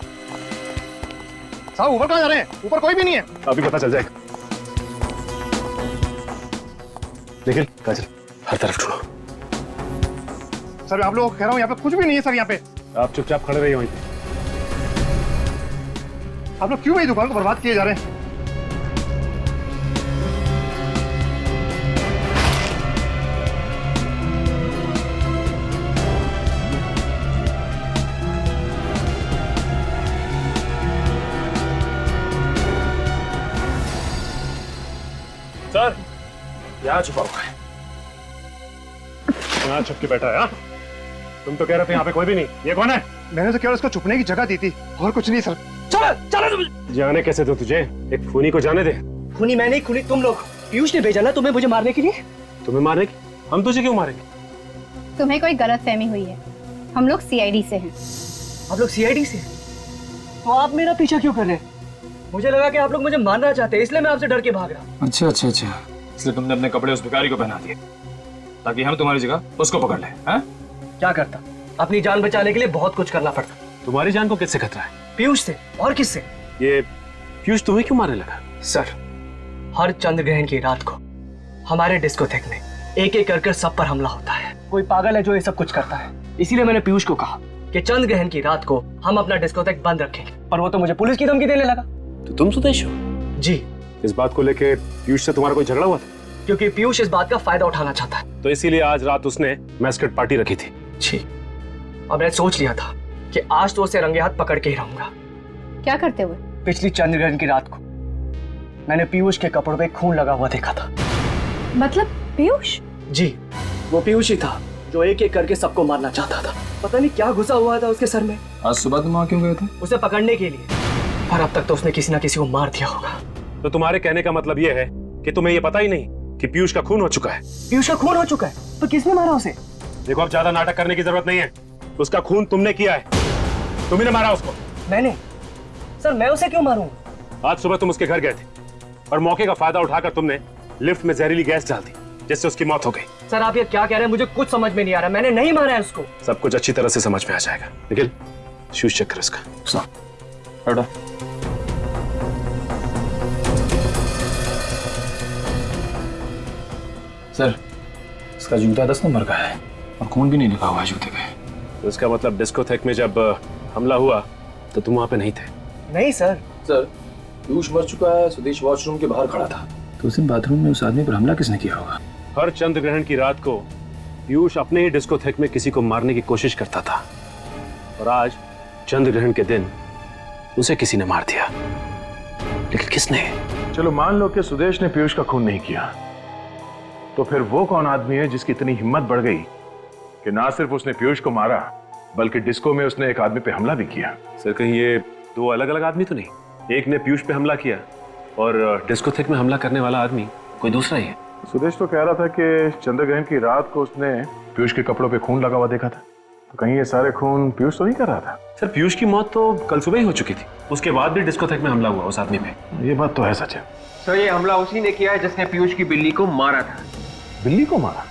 साहब, ऊपर कहाँ जा रहे हैं? ऊपर कोई भी नहीं है। अभी पता चल जाएगा। लेकिन काजल, हर तरफ ढूंढो। सर, आप लोगों को कह रहा हूँ, यहाँ पे कुछ भी नहीं है सर। यहाँ पे आप चुपचाप खड़े रहिए वहीं पे। आप लोग क्यों मेरी दुकान को बर्बाद किए जा रहे हैं? सर, यहाँ छुपा हुआ है। यहाँ छुप के बैठा है। हाँ? तुम तो कह रहे थे यहाँ पे कोई भी नहीं। ये कौन है? मैंने तो केवल उसको छुपने की जगह दी थी, और कुछ नहीं सर। चलो तुम। जाने कैसे दो तुझे? एक खूनी को जाने दे। खूनी मैं नहीं, खूनी तुम लोग। पीयूष ने भेजा ना तुम्हें मुझे मारने के लिए। तुम्हें मारने की? हम तुझे क्यों मारेंगे? तुम्हें कोई गलतफहमी हुई है, हम लोग सीआईडी से हैं। आप लोग सीआईडी से? तो आप मेरा पीछा क्यों कर रहे हैं? मुझे लगा कि आप लोग मुझे मारना चाहते हैं, इसलिए मैं आपसे डर के भाग रहा हूँ। अच्छा अच्छा अच्छा, इसलिए तुमने अपने कपड़े उस भिखारी को पहना दिए ताकि हम तुम्हारी जगह उसको पकड़ लें। हाँ? क्या करता? अपनी जान बचाने के लिए बहुत कुछ करना पड़ता। तुम्हारी जान को किससे खतरा है? पीयूष से। और किससे? ये पीयूष तुम्हें क्यों मारने लगा? सर, हर चंद्र ग्रहण की रात को हमारे डिस्कोथेक में एक एक कर सब पर हमला होता है। कोई पागल है जो ये सब कुछ करता है। इसीलिए मैंने पीयूष को कहा कि चंद्र ग्रहण की रात को हम अपना डिस्कोथेक बंद रखेंगे, पर वो तो मुझे पुलिस की धमकी देने लगा। तो तुम सुदेश हो? जी। इस बात को लेके पीयूष से तुम्हारा कोई झगड़ा हुआ था? क्योंकि पीयूष इस बात का फायदा उठाना चाहता है, तो इसीलिए आज रात उसने मैस्कट पार्टी रखी थी। जी, और मैंने सोच लिया था कि आज तो उसे रंगे हाथ पकड़ के ही रहूंगा। क्या करते हुए? पिछली चंद्र ग्रहण की रात को मैंने पीयूष के कपड़ों पे खून लगा हुआ देखा था। मतलब पीयूष? जी, वो पीयूष ही था जो एक एक करके सबको मारना चाहता था। पता नहीं क्या घुसा हुआ था उसके सर में। आज सुबह तुम वहां क्यों गए थे? उसे पकड़ने के लिए, पर अब तक तो उसने किसी ना किसी को मार दिया होगा। तो तुम्हारे कहने का मतलब ये है कि तुम्हें ये पता ही नहीं कि पीयूष का खून हो चुका है? पीयूष का खून हो चुका है? तो किसने मारा उसे? देखो, अब ज्यादा नाटक करने की जरूरत नहीं है। उसका खून तुमने किया है, तुमने मारा उसको। मैंने? सर मैं उसे क्यों मारूं? आज सुबह तुम उसके घर गए थे और मौके का फायदा उठाकर तुमने लिफ्ट में जहरीली गैस डाल दी, जिससे उसकी मौत हो गई। सर आप ये क्या कह रहे हैं? मुझे कुछ समझ में नहीं आ रहा। मैंने नहीं मारा है उसको। सब कुछ अच्छी तरह से समझ में आ जाएगा। निखिल, शूज चेक कर इसका। हटो। सर, इसका जूता 10 नंबर का है और खून भी नहीं लिखा हुआ है जूते पे। तो इसका मतलब डिस्कोथेक में जब हमला हुआ तो तुम वहां पे नहीं थे? नहीं सर। सर, पीयूष मर चुका है, सुदेश वॉशरूम के बाहर खड़ा था। तो उस दिन बाथरूम में उस आदमी पर हमला किसने किया होगा? हर चंद्र ग्रहण की रात को पीयूष अपने ही डिस्कोथेक में किसी को मारने की कोशिश करता था, और आज चंद्र ग्रहण के दिन उसे किसी ने मार दिया। लेकिन किसने? चलो मान लो कि सुदेश ने पीयूष का खून नहीं किया, तो फिर वो कौन आदमी है जिसकी इतनी हिम्मत बढ़ गई कि ना सिर्फ उसने पीयूष को मारा बल्कि डिस्को में उसने एक आदमी पे हमला भी किया? सर, कहीं ये दो अलग अलग आदमी तो नहीं? एक ने पीयूष पे हमला किया और डिस्कोथेक में हमला करने वाला आदमी कोई दूसरा ही है। सुदेश तो कह रहा था कि चंद्रग्रहण की रात को उसने पीयूष के कपड़ों पे खून लगा हुआ देखा था, तो कहीं ये सारे खून पीयूष तो नहीं कर रहा था? सर, पीयूष की मौत तो कल सुबह ही हो चुकी थी, उसके बाद भी डिस्कोथेक में हमला हुआ उस आदमी पे। ये बात तो है सच है। सर ये हमला उसी ने किया है जिसने पीयूष की बिल्ली को मारा था। बिल्ली को मारा?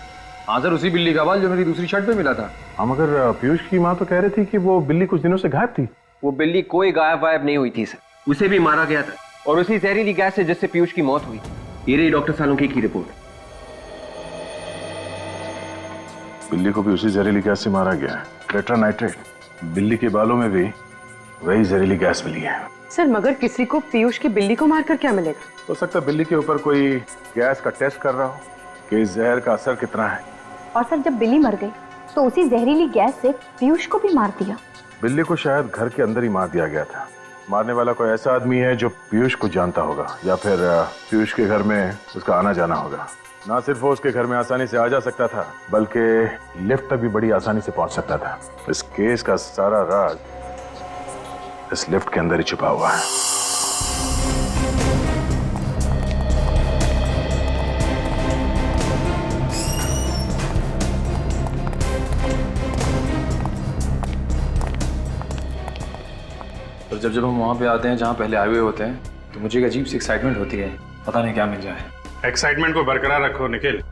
हाँ सर, उसी बिल्ली का बाल जो मेरी दूसरी शर्ट पे मिला था। हाँ, मगर पीयूष की माँ तो कह रही थी कि वो बिल्ली कुछ दिनों से गायब थी। वो बिल्ली कोई गायब वायब नहीं हुई थी सर, उसे भी मारा गया था, और उसी जहरीली गैस से जिससे पीयूष की मौत हुई। ये रही डॉक्टर सालुंके की रिपोर्ट। बिल्ली को भी उसी जहरीली गैस से मारा गया है, टेट्रानाइट्रेट। बिल्ली के बालों में भी वही जहरीली गैस मिली है। सर मगर किसी को पीयूष की बिल्ली को मारकर क्या मिलेगा? हो सकता है बिल्ली के ऊपर कोई गैस का टेस्ट कर रहा हो कि इस जहर का असर कितना है। और सर जब बिल्ली मर गई तो उसी जहरीली गैस से पीयूष को भी मार दिया। बिल्ली को शायद घर के अंदर ही मार दिया गया था। मारने वाला कोई ऐसा आदमी है जो पीयूष को जानता होगा, या फिर पीयूष के घर में उसका आना जाना होगा। ना सिर्फ वो उसके घर में आसानी से आ जा सकता था, बल्कि लिफ्ट तक भी बड़ी आसानी से पहुंच सकता था। इस केस का सारा राज इस लिफ्ट के अंदर ही छुपा हुआ है। और जब जब हम वहाँ पे आते हैं जहाँ पहले आए हुए होते हैं, तो मुझे एक अजीब सी एक्साइटमेंट होती है, पता नहीं क्या मिल जाए। एक्साइटमेंट को बरकरार रखो निखिल,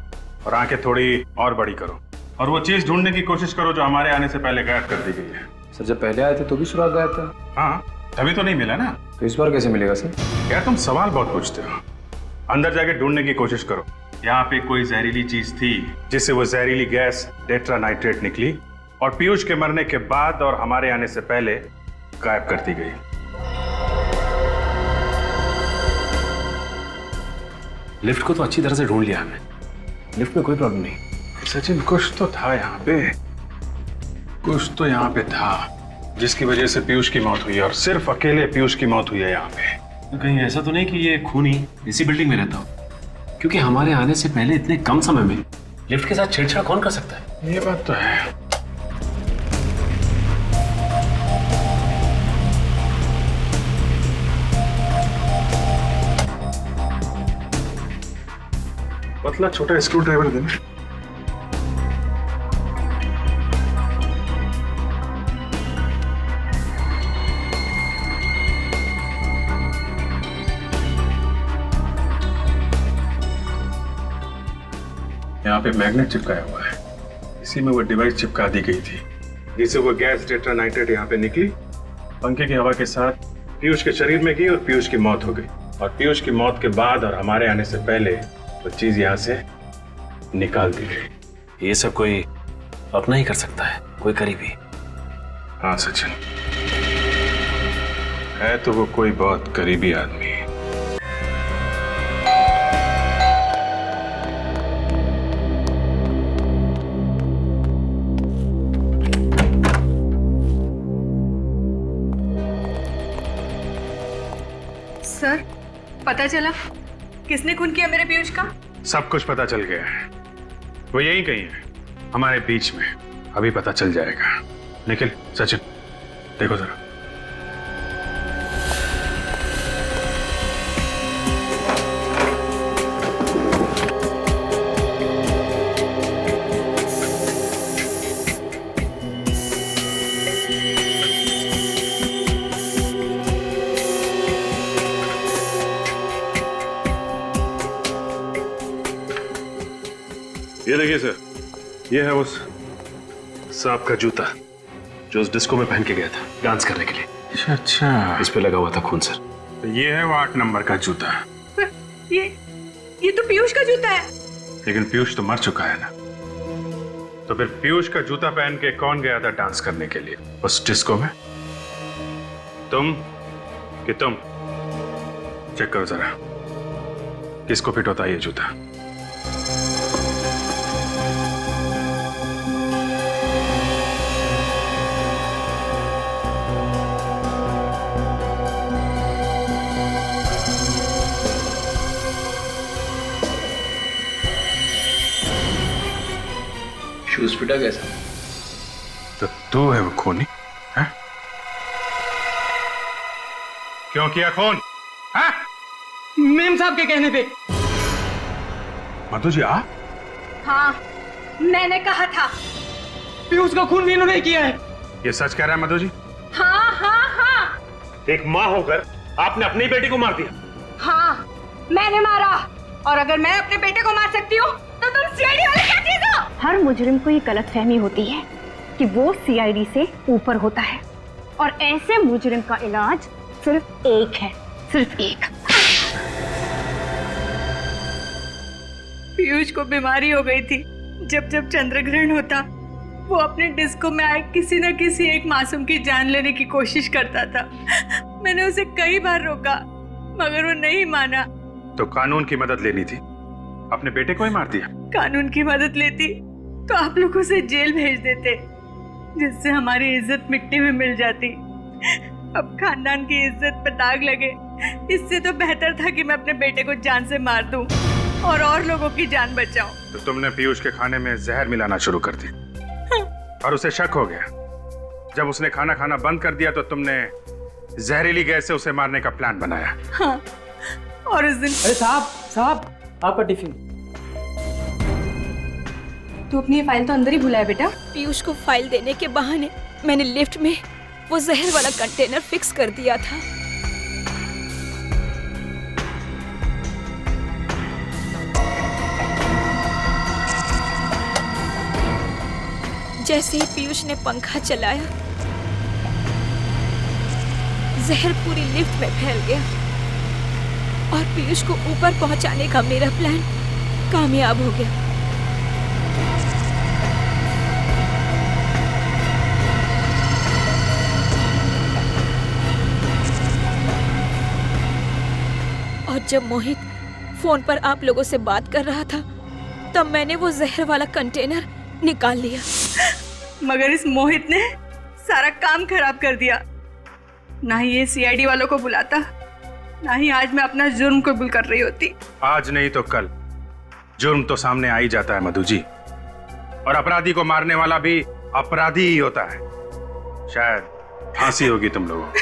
और आंखें थोड़ी और बड़ी करो, और वो चीज ढूंढने की कोशिश करो जो हमारे आने से पहले गायब कर दी गई है। सर जब पहले आए थे तो भी सुराग गायब था। हाँ, तभी तो नहीं मिला ना। तो इस बार कैसे मिलेगा सर? यार तुम सवाल बहुत पूछते हो। अंदर जाके ढूंढने की कोशिश करो। यहाँ पे कोई जहरीली चीज थी जिससे वो जहरीली गैस टेट्रानाइट्रेट निकली, और पीयूष के मरने के बाद और हमारे आने से पहले गायब कर दी गई। लिफ्ट को तो अच्छी तरह से ढूंढ लिया हमने, लिफ्ट में कोई प्रॉब्लम नहीं। सचिन, कुछ तो था यहाँ पे, कुछ तो यहाँ पे था जिसकी वजह से पीयूष की मौत हुई है, और सिर्फ अकेले पीयूष की मौत हुई है यहाँ पे। कहीं ऐसा तो नहीं कि ये खूनी इसी बिल्डिंग में रहता हो? क्योंकि हमारे आने से पहले इतने कम समय में लिफ्ट के साथ छेड़छाड़ कौन कर सकता है? ये बात तो है। पतला छोटा स्क्रू ड्राइवर देना। यहाँ पे मैग्नेट चिपकाया हुआ है, इसी में वो डिवाइस चिपका दी गई थी जिससे वो गैस टेट्रानाइट्रेट यहाँ पे निकली, पंखे की हवा के साथ पीयूष के शरीर में गई और पीयूष की मौत हो गई। और पीयूष की मौत के बाद और हमारे आने से पहले वो चीज यहाँ से निकाल दी गई। ये सब कोई अपना ही कर सकता है, कोई करीबी। हाँ सचिन, है तो वो कोई बहुत करीबी आदमी। सर पता चला किसने खून किया मेरे पीयूष का? सब कुछ पता चल गया है, वो यही कहीं है। हमारे बीच में अभी पता चल जाएगा। निखिल, सचिन, देखो जरा। ये देखिए सर, ये है उस सांप का जूता जो उस डिस्को में पहन के गया था डांस करने के लिए। अच्छा, इस पे लगा हुआ था खून सर। तो ये है वो 8 नंबर का जूता। ये तो पीयूष का जूता है। लेकिन पीयूष तो मर चुका है ना। तो फिर पीयूष का जूता पहन के कौन गया था डांस करने के लिए उस डिस्को में? तुम कि तुम? चेक करो जरा किसको फिट होता है ये जूता। शूज फिटा कैसा? तो तू है वो खूनी? है? क्यों किया खून? है? मेम साहब के कहने पे। मधु जी आ? हाँ, मैंने कहा था। पीयूष का खून भी इन्होंने किया है। ये सच कह रहा है मधु जी? हाँ हाँ हाँ एक माँ होकर आपने अपनी बेटी को मार दिया। हाँ, मैंने मारा। और अगर मैं अपने बेटे को मार सकती हूँ तो तुम सीआईडी वाले क्या चीज हो? हर मुजरिम को ये गलतफहमी होती है कि वो सीआईडी से ऊपर होता है, और ऐसे मुजरिम का इलाज सिर्फ एक है, सिर्फ एक। पीयूष को बीमारी हो गई थी। जब जब चंद्रग्रहण होता वो अपने डिस्को में आए किसी न किसी एक मासूम की जान लेने की कोशिश करता था। मैंने उसे कई बार रोका मगर वो नहीं माना। तो कानून की मदद लेनी थी, अपने बेटे को ही मार दिया। कानून की मदद लेती तो आप लोग उसे जेल भेज देते, जिससे हमारी इज्जत मिट्टी में मिल जाती। अब खानदान की इज्जत पर दाग लगे, इससे तो बेहतर था कि मैं अपने बेटे को जान से मार दूं और लोगों की जान बचाऊं। तो तुमने पीयूष के खाने में जहर मिलाना शुरू कर दी और उसे शक हो गया। जब उसने खाना खाना बंद कर दिया तो तुमने जहरीली गैस से उसे मारने का प्लान बनाया। हाँ, और उस दिन। अरे साहब आपका टिफिन। तू अपनी ये फाइल तो अंदर ही भूला है बेटा। पीयूष को फाइल देने के बहाने मैंने लिफ्ट में वो जहर वाला कंटेनर फिक्स कर दिया था। जैसे ही पीयूष ने पंखा चलाया जहर पूरी लिफ्ट में फैल गया और पीयूष को ऊपर पहुंचाने का मेरा प्लान कामयाब हो गया। और जब मोहित फोन पर आप लोगों से बात कर रहा था तब मैंने वो जहर वाला कंटेनर निकाल लिया। मगर इस मोहित ने सारा काम खराब कर दिया। ना ही ये सीआईडी वालों को बुलाता, ना ही आज मैं अपना जुर्म कबूल कर रही होती। आज नहीं तो कल जुर्म तो सामने आ ही जाता है मधु जी, और अपराधी को मारने वाला भी अपराधी ही होता है। शायद फांसी होगी तुम लोगों को।